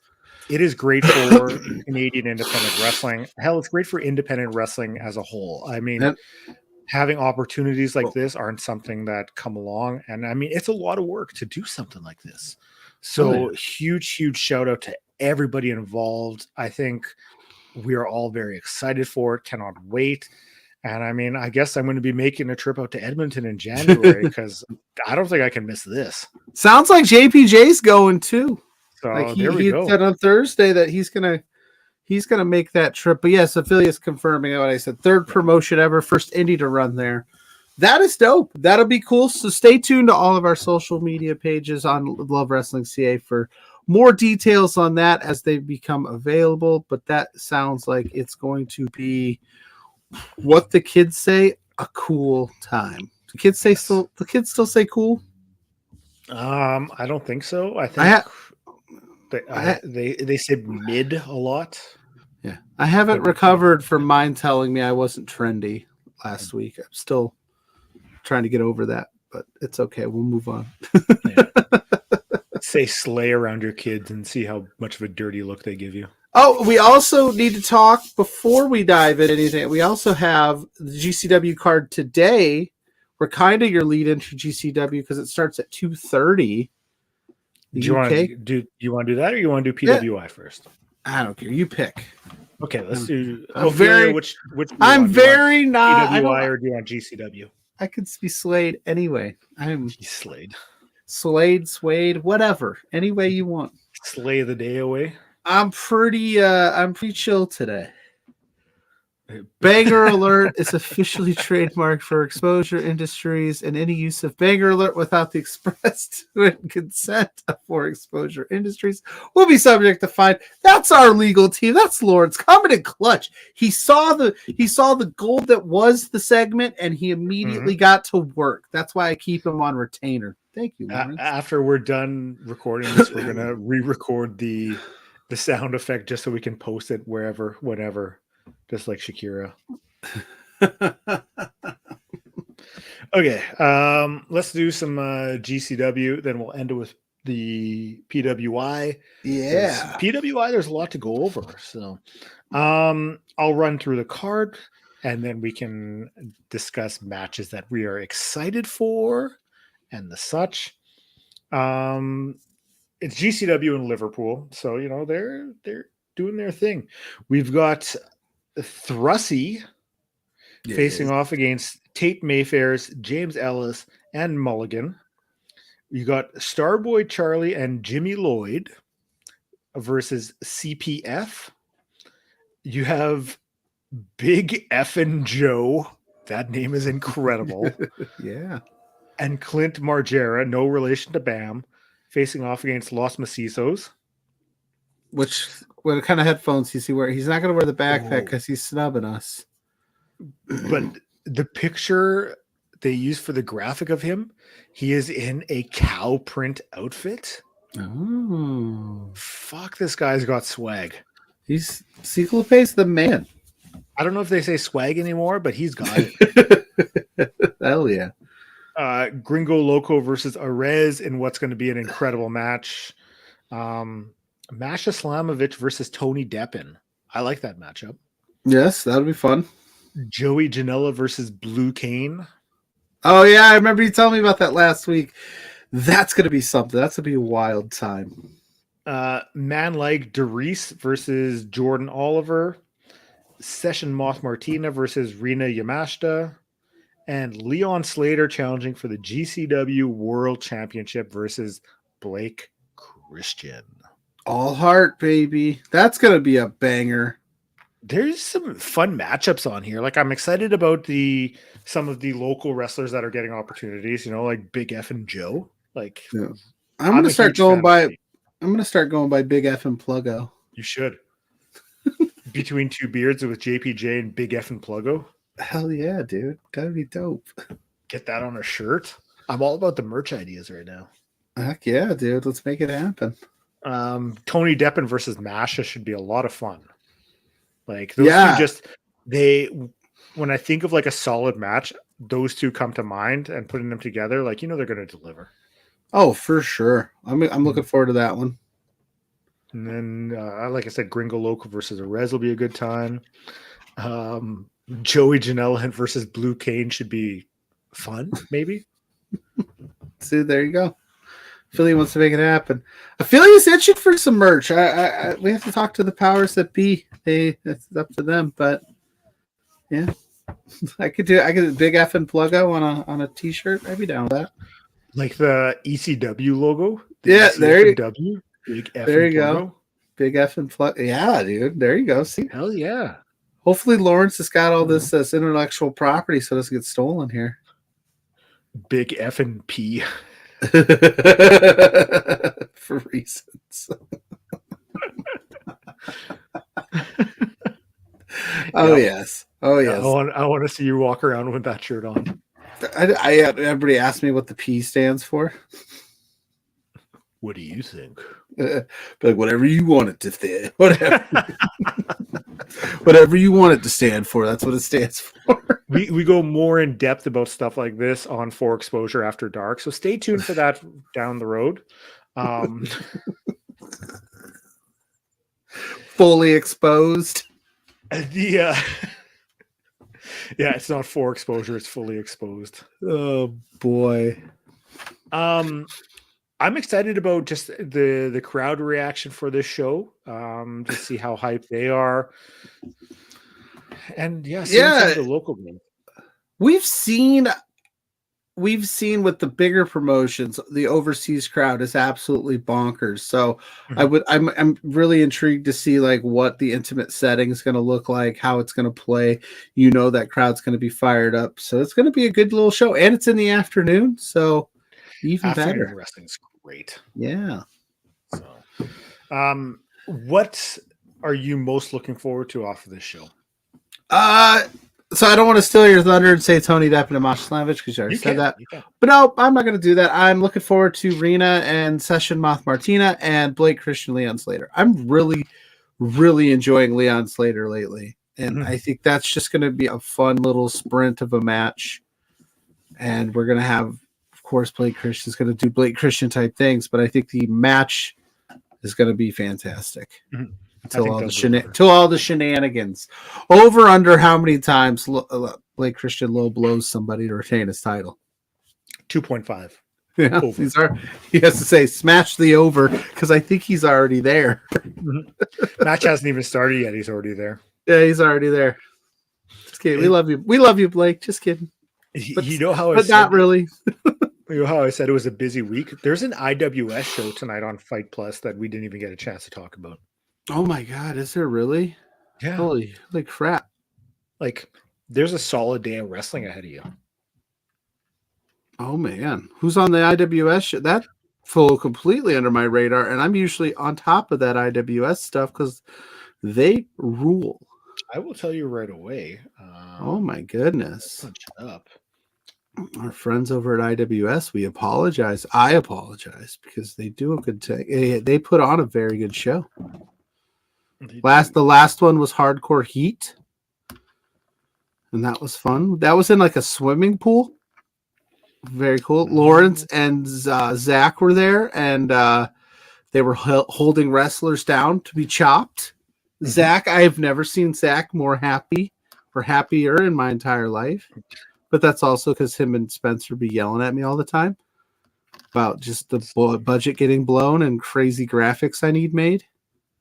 It is great for Canadian independent wrestling. Hell, it's great for independent wrestling as a whole. I mean, having opportunities like this aren't something that come along. And I mean, it's a lot of work to do something like this. So huge shout out to everybody involved. I think we are all very excited for it. Cannot wait. And I mean, I guess I'm going to be making a trip out to Edmonton in January because I don't think I can miss this. Sounds like JPJ's going too. So like there we go. Said on Thursday that he's gonna make that trip. But yes, affiliates confirming what I said. Third promotion ever, first indie to run there. That is dope. That'll be cool. So stay tuned to all of our social media pages on Love Wrestling CA for more details on that as they become available. But that sounds like it's going to be what the kids say, a cool time. The kids still say cool? I don't think so. I think they said mid a lot. Yeah. I haven't recovered from mine telling me I wasn't trendy last week. I'm still trying to get over that, but it's okay. We'll move on. Say slay around your kids and see how much of a dirty look they give you. Oh, we also need to talk before we dive into anything. We also have the GCW card today. We're kind of your lead into GCW because it starts at 2:30. Do you want to do that, or you want to do PWI first? I don't care. You pick. Okay, let's do. Which I'm very not. PWI or do you want GCW? I could be slayed anyway. I'm slayed, swayed, whatever. Any way you want. Slay the day away. I'm pretty chill today. Banger Alert is officially trademarked for Exposure Industries, and any use of Banger Alert without the expressed consent for Exposure Industries will be subject to fine. That's our legal team. That's Lawrence coming in clutch. He saw the gold that was the segment, and he immediately got to work. That's why I keep him on retainer. Thank you, Lawrence. After we're done recording this, we're gonna re-record the sound effect just so we can post it wherever, whenever. Just like Shakira. Okay, let's do some GCW. Then we'll end it with the PWI. Yeah, PWI. There's a lot to go over, so I'll run through the card, and then we can discuss matches that we are excited for and the such. It's GCW in Liverpool, so you know they're doing their thing. We've got Thrussy facing off against Tate Mayfair's James Ellis and Mulligan. You got Starboy Charlie and Jimmy Lloyd versus CPF. You have Big Effin' Joe. That name is incredible. Yeah. And Clint Margera, no relation to Bam, facing off against Los Macizos. What kind of headphones does he wear? He's not going to wear the backpack because he's snubbing us. But the picture they use for the graphic of him, he is in a cow print outfit. Oh. Fuck, this guy's got swag. He's Ciclope's the man. I don't know if they say swag anymore, but he's got it. Hell yeah. Gringo Loco versus Arez in what's going to be an incredible match. Masha Slamovich versus Tony Deppen. I like that matchup. Yes, that'll be fun. Joey Janela versus Blue Cane. Oh, yeah, I remember you telling me about that last week. That's going to be something. That's going to be a wild time. Man like Derice versus Jordan Oliver. Session Moth Martina versus Rina Yamashita. And Leon Slater challenging for the GCW World Championship versus Blake Christian. All heart, baby. That's going to be a banger. There's some fun matchups on here. Like, I'm excited about some of the local wrestlers that are getting opportunities, like Big F and Joe. Like, yeah. I'm going to start going by Big F and Pluggo. You should. Between two beards with JPJ and Big F and Pluggo. Hell yeah, dude. That'd be dope. Get that on a shirt. I'm all about the merch ideas right now. Heck yeah, dude. Let's make it happen. Tony Deppen versus Masha should be a lot of fun. Like, those two when I think of like a solid match, those two come to mind, and putting them together, like, they're going to deliver. Oh, for sure. I'm looking forward to that one. And then, like I said, Gringo Loco versus Arez will be a good time. Joey Janela versus Blue Cane should be fun, maybe. See, there you go. Philly wants to make it happen. Philly's itching for some merch. We have to talk to the powers that be. It's up to them, but yeah, I could Big F and Pluggo on a t-shirt. I'd be down with that. Like the ECW logo. Yeah, there you go. Big F there and you Pluggo. go. Big F and Pluggo. Yeah, dude. There you go. See, hell yeah. Hopefully Lawrence has got all this intellectual property so it doesn't get stolen here. Big F and P. For reasons. Oh, yes. Oh, yes. I want to see you walk around with that shirt on. Everybody asked me what the P stands for. What do you think? But whatever you want it to stand, whatever you want it to stand for, that's what it stands for. We go more in depth about stuff like this on For Exposure After Dark, so stay tuned for that down the road. Fully exposed. Yeah, it's not For Exposure; it's Fully Exposed. Oh boy. I'm excited about just the crowd reaction for this show, to see how hyped they are. And the local game. We've seen with the bigger promotions, the overseas crowd is absolutely bonkers. So I'm really intrigued to see like what the intimate setting is going to look like, how it's going to play. That crowd's going to be fired up. So it's going to be a good little show, and it's in the afternoon. So even better. Wrestling's great. Yeah. So, what are you most looking forward to off of this show? So I don't want to steal your thunder and say Tony Deppen and Masha Slamovich because you already said that. But no, I'm not going to do that. I'm looking forward to Rena and Session Moth Martina and Blake Christian Leon Slater. I'm really, really enjoying Leon Slater lately. And I think that's just going to be a fun little sprint of a match. And we're going to have, of course, Blake Christian's going to do Blake Christian type things, but I think the match is going to be fantastic. Till all the shenanigans. Over under how many times Blake Christian low blows somebody to retain his title? 2.5. Yeah, he has to say smash the over because I think he's already there. Match hasn't even started yet. He's already there. Yeah, he's already there. Just kidding. We love you. We love you, Blake. Just kidding. But, you know how I but said not really. You know how I said it was a busy week? There's an IWS show tonight on Fight Plus that we didn't even get a chance to talk about. Oh my God, is there really? Yeah. Holy crap. Like, there's a solid day of wrestling ahead of you. Oh man. Who's on the IWS show? That flew completely under my radar, and I'm usually on top of that IWS stuff because they rule. I will tell you right away. Oh my goodness. Punch it up. Our friends over at IWS, we apologize. I apologize because they do a good thing. They put on a very good show. The last one was Hardcore Heat, and that was fun. That was in like a swimming pool. Very cool. Lawrence and Zach were there, and they were holding wrestlers down to be chopped. Mm-hmm. Zach, I have never seen Zach more happy or happier in my entire life. But that's also because him and Spencer be yelling at me all the time about just the budget getting blown and crazy graphics I need made.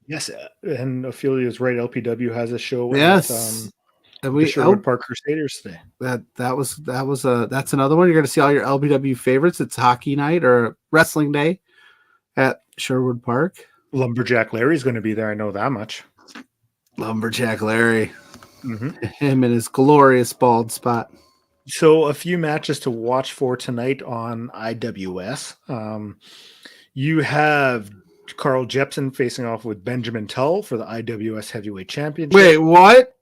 Yes, and Ophelia's right. LPW has a show. Yes, and we Sherwood Park Crusaders today. That's another one. You're going to see all your LPW favorites. It's hockey night or wrestling day at Sherwood Park. Lumberjack Larry's going to be there. I know that much. Lumberjack Larry, him and his glorious bald spot. So a few matches to watch for tonight on IWS. You have Carl Jepsen facing off with Benjamin Tull for the IWS Heavyweight Championship. Wait, what?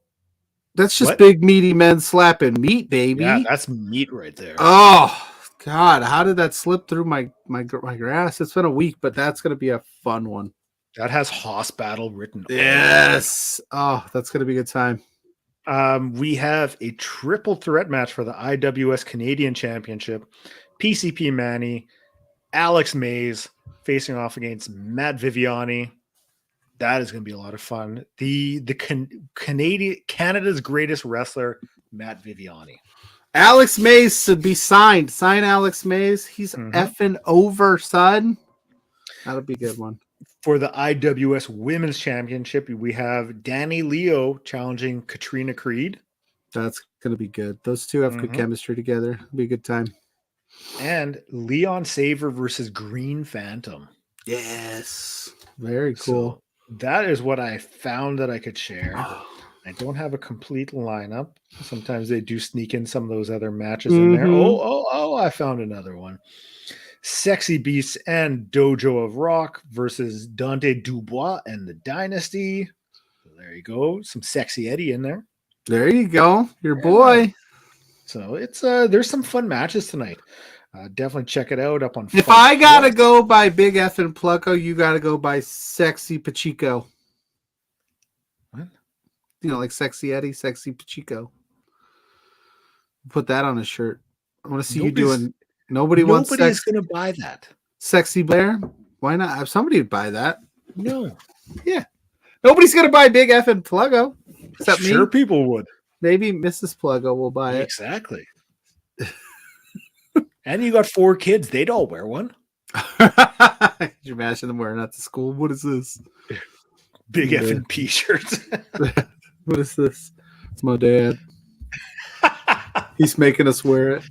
That's just big meaty men slapping meat, baby. Yeah, that's meat right there. Oh God, how did that slip through my grass? It's been a week, but that's going to be a fun one. That has Hoss Battle written. Yes. Oh, that's going to be a good time. We have a triple threat match for the IWS Canadian Championship. PCP Manny, Alex Mays facing off against Matt Viviani. That is going to be a lot of fun. Canada's greatest wrestler, Matt Viviani. Alex Mays should be signed. Sign Alex Mays. He's effing over, son. That'll be a good one. For the IWS Women's Championship, we have Danny Leo challenging Katrina Creed. That's going to be good. Those two have good chemistry together. It'll be a good time. And Leon Saver versus Green Phantom. Yes. Very cool. So that is what I found that I could share. I don't have a complete lineup. Sometimes they do sneak in some of those other matches in there. Oh, I found another one. Sexy Beasts and Dojo of Rock versus Dante Dubois and the Dynasty. So there you go. Some Sexy Eddie in there. There you go. Your boy. So it's there's some fun matches tonight. Definitely check it out up on. If I gotta go by Big F and Pluggo, you gotta go by Sexy Pachico. What? You know, like Sexy Eddie, Sexy Pachico. Put that on a shirt. I want to see you doing. Nobody's going to buy that. Sexy Blair? Why not? Somebody would buy that. No. Yeah. Nobody's going to buy Big F and Pluggo. Except sure, me. People would. Maybe Mrs. Pluggo will buy it. Exactly. And you got 4 kids. They'd all wear one. Could you imagine them wearing that to school? What is this? Big F and P shirts. What is this? It's my dad. He's making us wear it.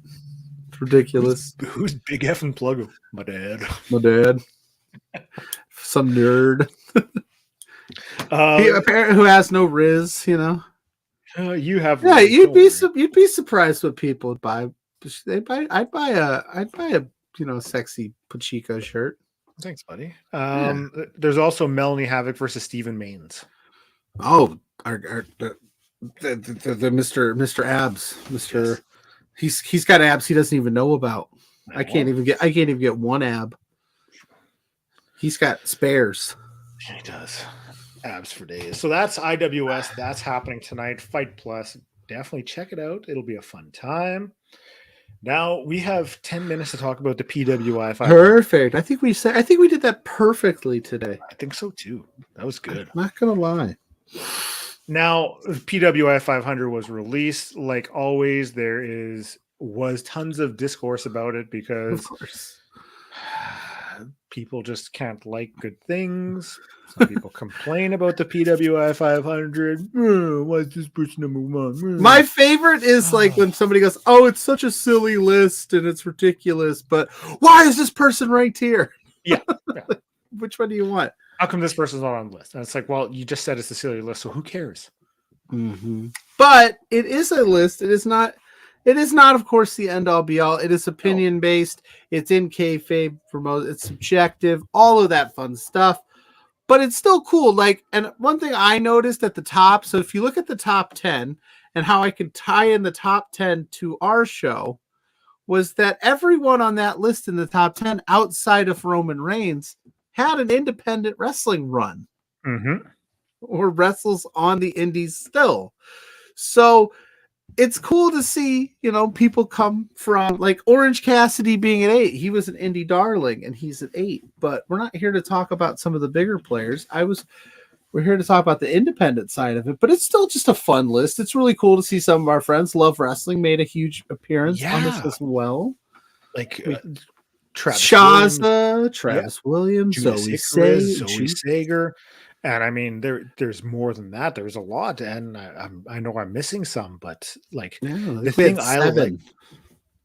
Ridiculous. Who's Big F and Pluggo? My dad. My dad. Some nerd. Apparently, who has no riz, you know. You have. Yeah, you'd be surprised what people would buy. I'd buy a sexy Pachico shirt. Thanks, buddy. There's also Melanie Havoc versus Stephen Maines. Oh, the Mr. Abs, Mr. Yes. He's got abs he doesn't even know about. I can't even get one ab. He's got spares. He does. Abs for days. So that's IWS. That's happening tonight. Fight Plus. Definitely check it out. It'll be a fun time. Now we have 10 minutes to talk about the PWI 500. Perfect. I think we did that perfectly today. I think so too. That was good. I'm not gonna lie. Now, PWI 500 was released. Like always, was tons of discourse about it because people just can't like good things. Some people complain about the PWI 500. Why is this person number one? My favorite is like when somebody goes, "Oh, it's such a silly list and it's ridiculous, but why is this person ranked here?" Yeah. Which one do you want? How come this person's not on the list? And it's like, well, you just said it's a silly list, so who cares? Mm-hmm. But it is a list. It is not, of course, the end all be all. It is opinion based. It's in kayfabe for most. It's subjective. All of that fun stuff. But it's still cool. Like, and one thing I noticed at the top. So if you look at the top 10 and how I could tie in the top 10 to our show, was that everyone on that list in the top 10 outside of Roman Reigns had an independent wrestling run. Mm-hmm. Or wrestles on the indies still. So it's cool to see, people come from like Orange Cassidy being at 8. He was an indie darling and he's at 8. But we're not here to talk about some of the bigger players. We're here to talk about the independent side of it, but it's still just a fun list. It's really cool to see some of our friends Love Wrestling made a huge appearance on this as well. Like Travis Shaza, Travis Williams, Zoe Sager. And I mean, there's more than that. There's a lot, and I know I'm missing some, but like the thing I like.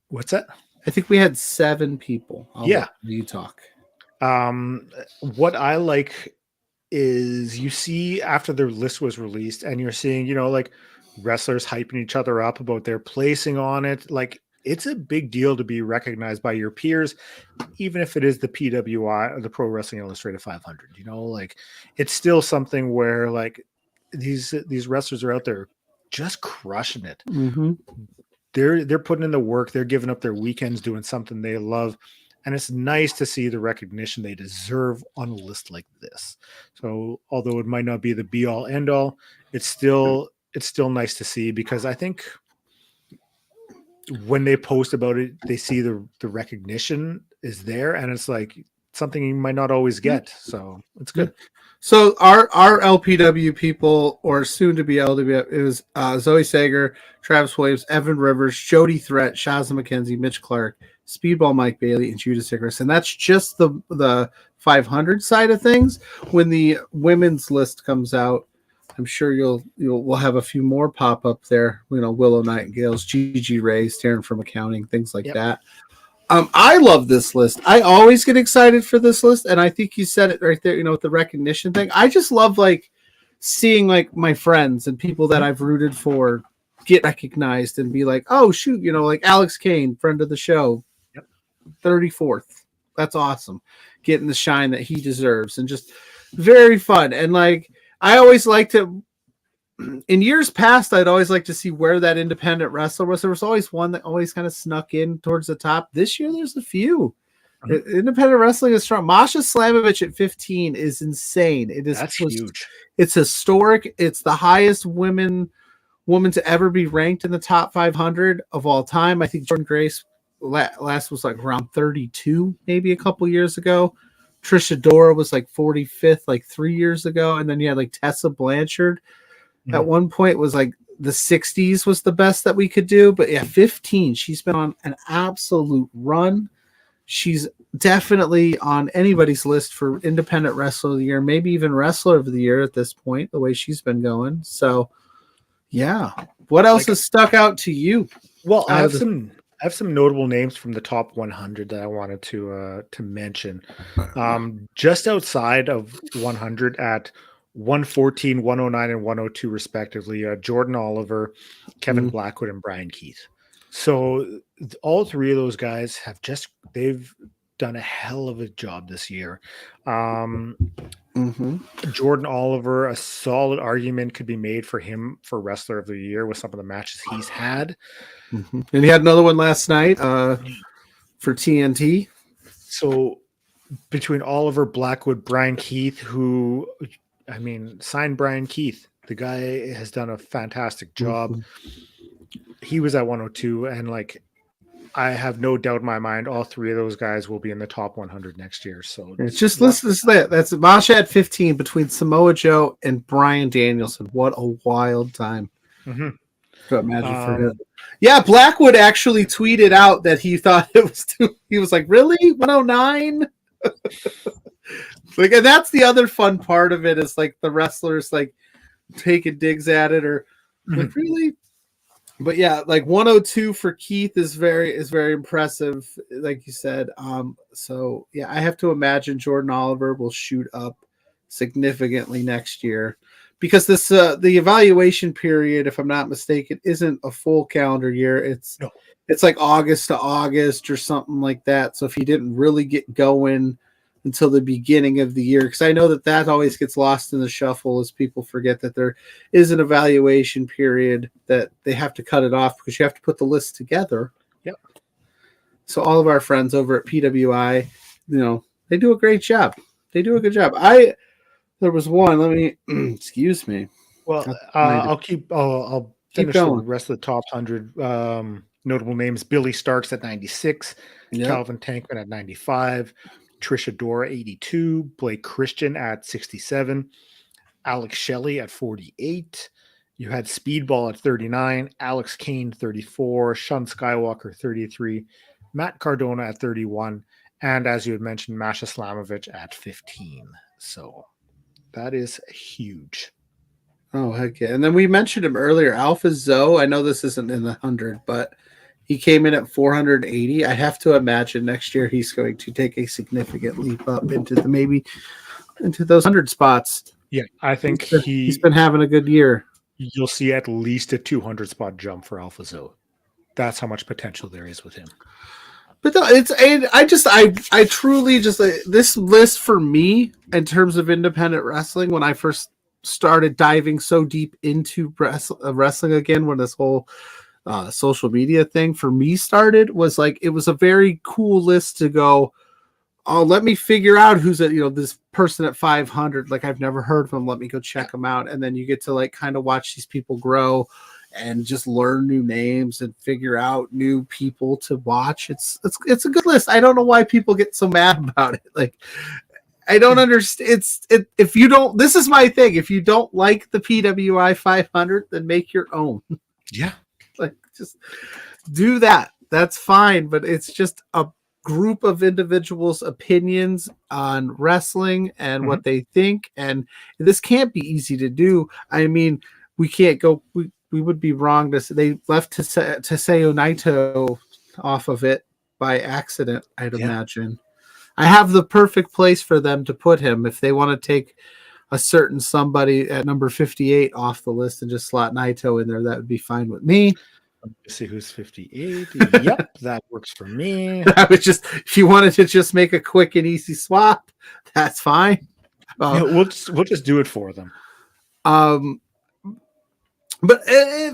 What's that? I think we had 7 people. You talk. What I like is you see after the list was released, and you're seeing, like wrestlers hyping each other up about their placing on it. Like it's a big deal to be recognized by your peers, even if it is the PWI or the Pro Wrestling Illustrated 500. Like it's still something where like these wrestlers are out there just crushing it. Mm-hmm. They're putting in the work. They're giving up their weekends doing something they love, and it's nice to see the recognition they deserve on a list like this. So although it might not be the be all end all, it's still nice to see, because I think when they post about it, they see the recognition is there, and it's like something you might not always get. So it's good. So our LPW people, or soon to be LWF, it was Zoe Sager, Travis Williams, Evan Rivers, Jody Threat, Shaza McKenzie, Mitch Clark, Speedball Mike Bailey, and Judas Icarus. And that's just the 500 side of things. When the women's list comes out, I'm sure we'll have a few more pop up there. Willow Nightingales, Gigi Ray's, Taryn from Accounting, things like that. I love this list. I always get excited for this list, and I think you said it right there. With the recognition thing, I just love like seeing like my friends and people that I've rooted for get recognized and be like, oh shoot, like Alex Kane, friend of the show, 34th. That's awesome, getting the shine that he deserves, and just very fun. And like, I always like to, in years past, I'd always like to see where that independent wrestler was. There was always one that always kind of snuck in towards the top. This year, there's a few. Independent wrestling is strong. Masha Slamovich at 15 is insane. That's huge. It's historic. It's the highest woman to ever be ranked in the top 500 of all time. I think Jordan Grace last was like around 32, maybe a couple years ago. Trisha Dora was like 45th, like 3 years ago. And then you had like Tessa Blanchard. At one point was like the 60s was the best that we could do. But yeah, 15. She's been on an absolute run. She's definitely on anybody's list for independent wrestler of the year, maybe even wrestler of the year at this point, the way she's been going. So yeah. What else has stuck out to you? Well, I have some notable names from the top 100 that I wanted to mention. Just outside of 100 at 114, 109, and 102 respectively, Jordan Oliver, Kevin Blackwood, and Brian Keith. So all three of those guys they've done a hell of a job this year. Jordan Oliver, a solid argument could be made for him for Wrestler of the Year with some of the matches he's had. And he had another one last night for TNT. So between Oliver, Blackwood, Brian Keith, sign Brian Keith. The guy has done a fantastic job. He was at 102, and like, I have no doubt in my mind all three of those guys will be in the top 100 next year. So it's just listen to that. That's Masha at 15 between Samoa Joe and Bryan Danielson. What a wild time. Imagine for him. Yeah, Blackwood actually tweeted out that he thought it was too. He was like, really? 109? Like, and that's the other fun part of it is like the wrestlers like taking digs at it or like really. But yeah, like 102 for Keith is very impressive, like you said. So yeah, I have to imagine Jordan Oliver will shoot up significantly next year because this the evaluation period, if I'm not mistaken, isn't a full calendar year. It's like August to August or something like that. So if he didn't really get going until the beginning of the year, because I know that always gets lost in the shuffle as people forget that there is an evaluation period that they have to cut it off because you have to put the list together. Yep. So all of our friends over at PWI, they do a great job. They do a good job. There was one. Let me excuse me. Well, I'll finish the rest of the top 100 notable names. Billy Starks at 96, Calvin Tankman at 95. Trisha Dora 82, Blake Christian at 67, Alex Shelley at 48. You had Speedball at 39, Alex Kane 34, Sean Skywalker 33, Matt Cardona at 31, and as you had mentioned, Masha Slamovich at 15. So that is huge. Oh, heck yeah. And then we mentioned him earlier, Alpha Zoe. I know this isn't in the 100, but he came in at 480. I have to imagine next year he's going to take a significant leap up into those 100 spots. Yeah, I think he's been having a good year. You'll see at least a 200 spot jump for Alpha Zoe. That's how much potential there is with him. But I truly just this list for me in terms of independent wrestling when I first started diving so deep into wrestling again when this whole social media thing for me started was like it was a very cool list to go, oh, let me figure out who's at this person at 500, like I've never heard of him, let me go check them out. And then you get to like kind of watch these people grow and just learn new names and figure out new people to watch. It's a good list. I don't know why people get so mad about it. Like I don't understand. If you don't, this is my thing. If you don't like the PWI 500, then make your own. Yeah. Like just do that. That's fine. But it's just a group of individuals' opinions on wrestling and what they think. And this can't be easy to do. I mean, we can't go, we would be wrong to say they left Teseo Naito off of it by accident, I'd imagine. I have the perfect place for them to put him if they want to take a certain somebody at number 58 off the list and just slot Naito in there. That would be fine with me. Let's see who's 58. Yep, that works for me. I would just, if you wanted to just make a quick and easy swap, that's fine. We'll just do it for them. But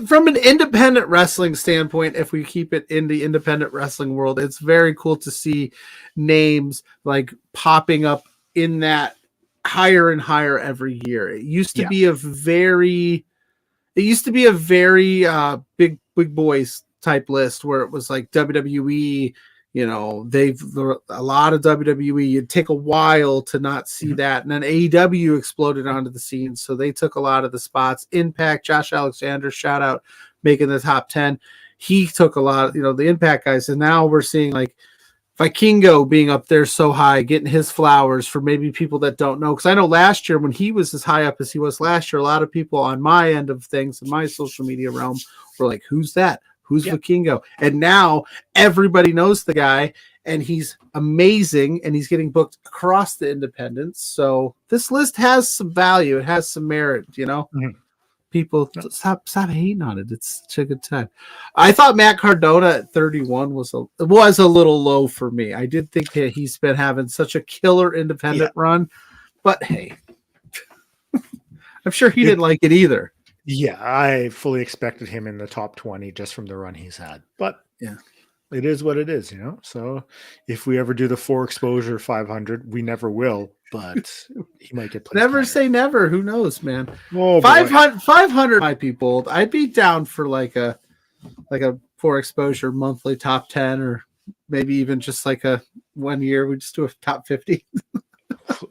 from an independent wrestling standpoint, if we keep it in the independent wrestling world, it's very cool to see names like popping up in that higher and higher every year. It used to be a very big boys type list where it was like WWE, a lot of WWE. It'd take a while to not see that. And then AEW exploded onto the scene. So they took a lot of the spots. Impact, Josh Alexander, shout out, making the top 10. He took a lot of, the Impact guys. And now we're seeing like Vikingo being up there so high, getting his flowers for maybe people that don't know. Because I know last year when he was as high up as he was last year, a lot of people on my end of things in my social media realm were like, who's that? Who's Vikingo? And now everybody knows the guy and he's amazing and he's getting booked across the independents. So this list has some value. It has some merit, People stop hating on it. It's such a good time. I thought Matt Cardona at 31 was a little low for me. I did think that he's been having such a killer independent run, but hey, I'm sure he didn't like it either. Yeah, I fully expected him in the top 20 just from the run he's had. But it is what it is, So if we ever do the 4 exposure 500, we never will, but he might get placed. Never say never. Who knows, man? Oh, 500 might be bold. I'd be down for like a 4 exposure monthly top 10 or maybe even just like a 1 year. We just do a top 50.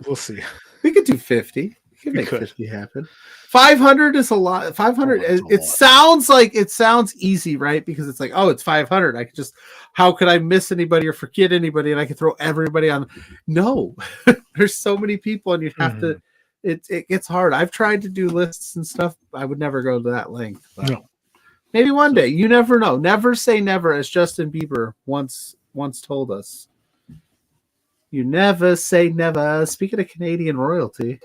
We'll see. We could do 50. can make 50 happen. 500 is a lot. 500. It sounds easy, right? Because it's like, oh, it's 500. I could just, how could I miss anybody or forget anybody? And I could throw everybody on. No, there's so many people, and you'd have to. It gets hard. I've tried to do lists and stuff. I would never go to that length. But No. maybe one day. You never know. Never say never, as Justin Bieber once told us. You never say never. Speaking of Canadian royalty.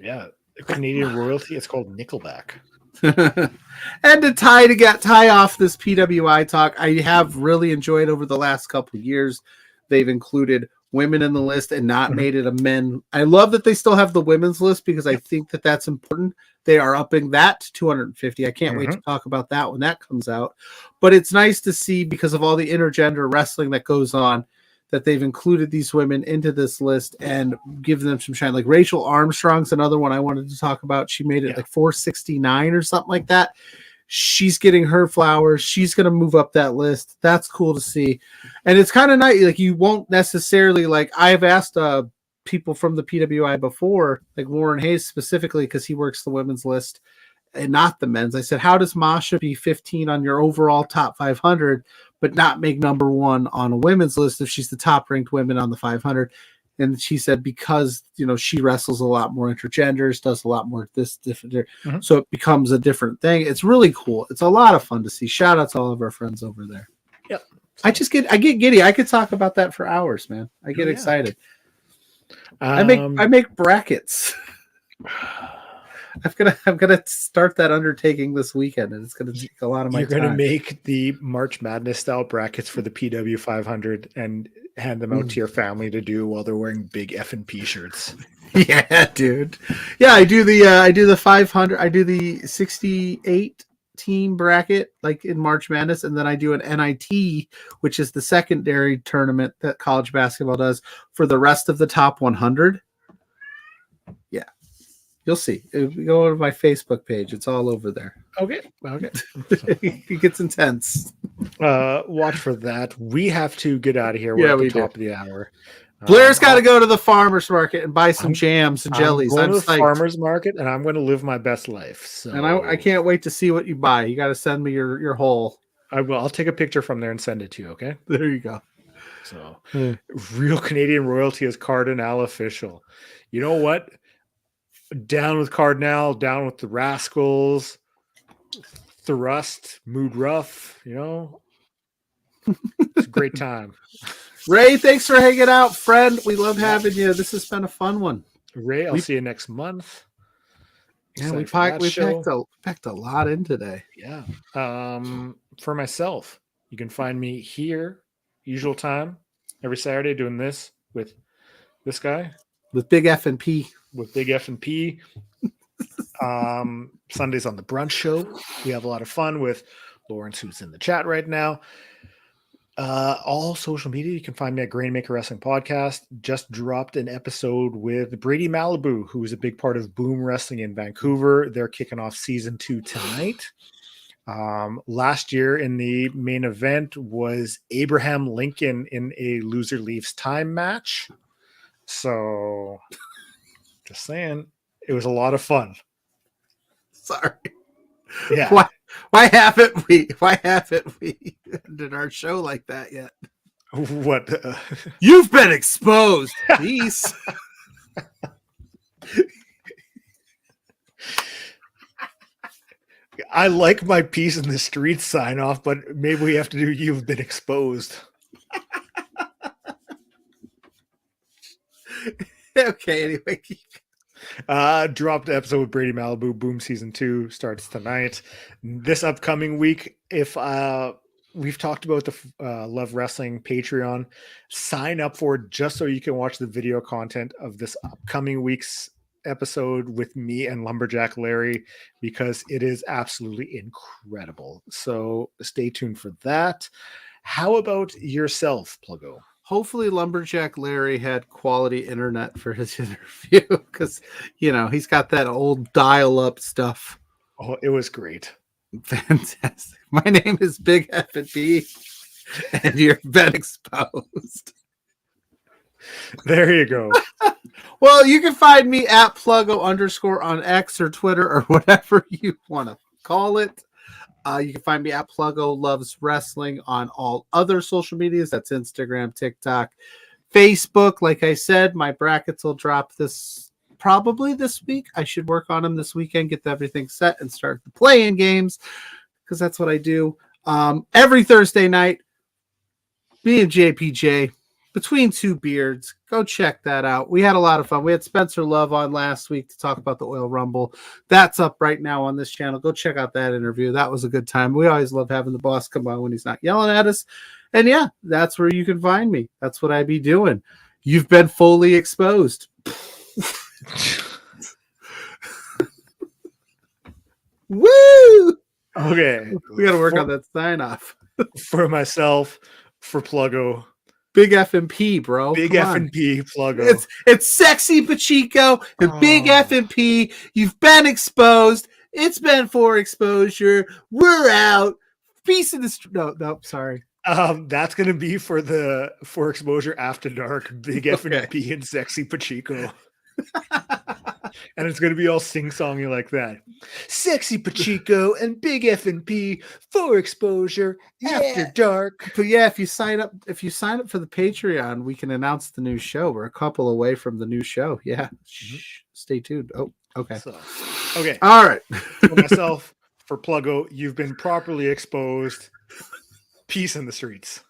Yeah, Canadian royalty. It's called Nickelback. And to tie off this PWI talk, I have really enjoyed over the last couple of years. They've included women in the list and not made it a men. I love that they still have the women's list because I think that that's important. They are upping that to 250. I can't wait to talk about that when that comes out. But it's nice to see, because of all the intergender wrestling that goes on, that they've included these women into this list and given them some shine. Like Rachel Armstrong's another one I wanted to talk about. She made it like 469 or something like that. She's getting her flowers. She's going to move up that list. That's cool to see. And it's kind of nice. Like, you won't necessarily, like, I've asked people from the PWI before, like Warren Hayes specifically, because he works the women's list and not the men's. I said, how does Masha be 15 on your overall top 500, but not make number one on a women's list if she's the top ranked women on the 500? And she said, because, you know, she wrestles a lot more intergenders, does a lot more this different. So it becomes a different thing. It's really cool. It's a lot of fun to see. Shout out to all of our friends over there. Yep. I get giddy. I could talk about that for hours, man. I get excited. I make brackets. I'm gonna start that undertaking this weekend, and it's gonna take a lot of my time. You're gonna make the March Madness style brackets for the PW 500 and hand them out to your family to do while they're wearing big F&P shirts. Yeah, dude. Yeah, I do the 500. I do the 68 team bracket like in March Madness, and then I do an NIT, which is the secondary tournament that college basketball does for the rest of the top 100. Yeah. You'll see. If you go to my Facebook page, it's all over there. Okay. It gets intense. Watch for that. We have to get out of here. We're at the top of the hour. Blair's got to go to the farmer's market and buy some jams and jellies. I'm going to the farmer's market, and I'm going to live my best life. So. And I can't wait to see what you buy. You got to send me your haul. I will. I'll take a picture from there and send it to you. Okay. There you go. So, Real Canadian Royalty is Cardinal official. You know what? Down with Cardinal, down with the Rascals, Thrust, Mood Rough, you know. It's a great time. Ray, thanks for hanging out, friend. We love having you. This has been a fun one. Ray, I'll see you next month. Yeah, we packed a lot in today. Yeah. For myself, you can find me here, usual time, every Saturday doing this with this guy. With Big F and P. With Big F and P. Sundays on the Brunch Show. We have a lot of fun with Lawrence, who's in the chat right now. All social media, you can find me at Grainmaker Wrestling Podcast. Just dropped an episode with Brady Malibu, who is a big part of Boom Wrestling in Vancouver. They're kicking off season 2 tonight. Last year in the main event was Abraham Lincoln in a Loser Leaves Time match. So, just saying, it was a lot of fun. Sorry. Yeah. Why haven't we ended our show like that yet? What? You've been exposed. Peace. I like my Peace in the Street sign off, but maybe we have to do You've Been Exposed. Okay, anyway. Dropped episode with Brady Malibu. Boom season 2 starts tonight. This upcoming week, if we've talked about the Love Wrestling Patreon, sign up for it just so you can watch the video content of this upcoming week's episode with me and Lumberjack Larry, because it is absolutely incredible. So stay tuned for that. How about yourself, Pluggo? Hopefully Lumberjack Larry had quality internet for his interview, because, you know, he's got that old dial-up stuff. Oh, it was great. Fantastic. My name is Big F and B, and you've been exposed. There you go. Well, you can find me at Pluggo_ on X or Twitter or whatever you want to call it. You can find me at Pluggo Loves Wrestling on all other social medias. That's Instagram, TikTok, Facebook. Like I said, my brackets will drop probably this week. I should work on them this weekend, get everything set, and start the play-in games because that's what I do. Every Thursday night, me and JPJ, Between Two Beards. Go check that out. We had a lot of fun. We had Spencer Love on last week to talk about the Oil Rumble. That's up right now on this channel. Go check out that interview. That was a good time. We always love having the boss come on when he's not yelling at us. And yeah, that's where you can find me. That's what I be doing. You've been fully exposed. Woo! Okay. We got to work on that sign off. For myself, for Pluggo. Big F and P, bro. Big F and P, Pluggo. It's sexy Pacheco and Big F and P. You've been exposed. It's been for exposure. We're out. Peace in the no, sorry. That's gonna be for exposure after dark. Big F and P and sexy Pacheco. And it's gonna be all sing-songy like that. Sexy Pacheco and Big F and P for exposure after dark. But yeah, if you sign up for the Patreon, we can announce the new show. We're a couple away from the new show. Yeah. Shh. Stay tuned. Oh, okay. Okay. All right. For myself, for Pluggo, you've been properly exposed. Peace in the streets.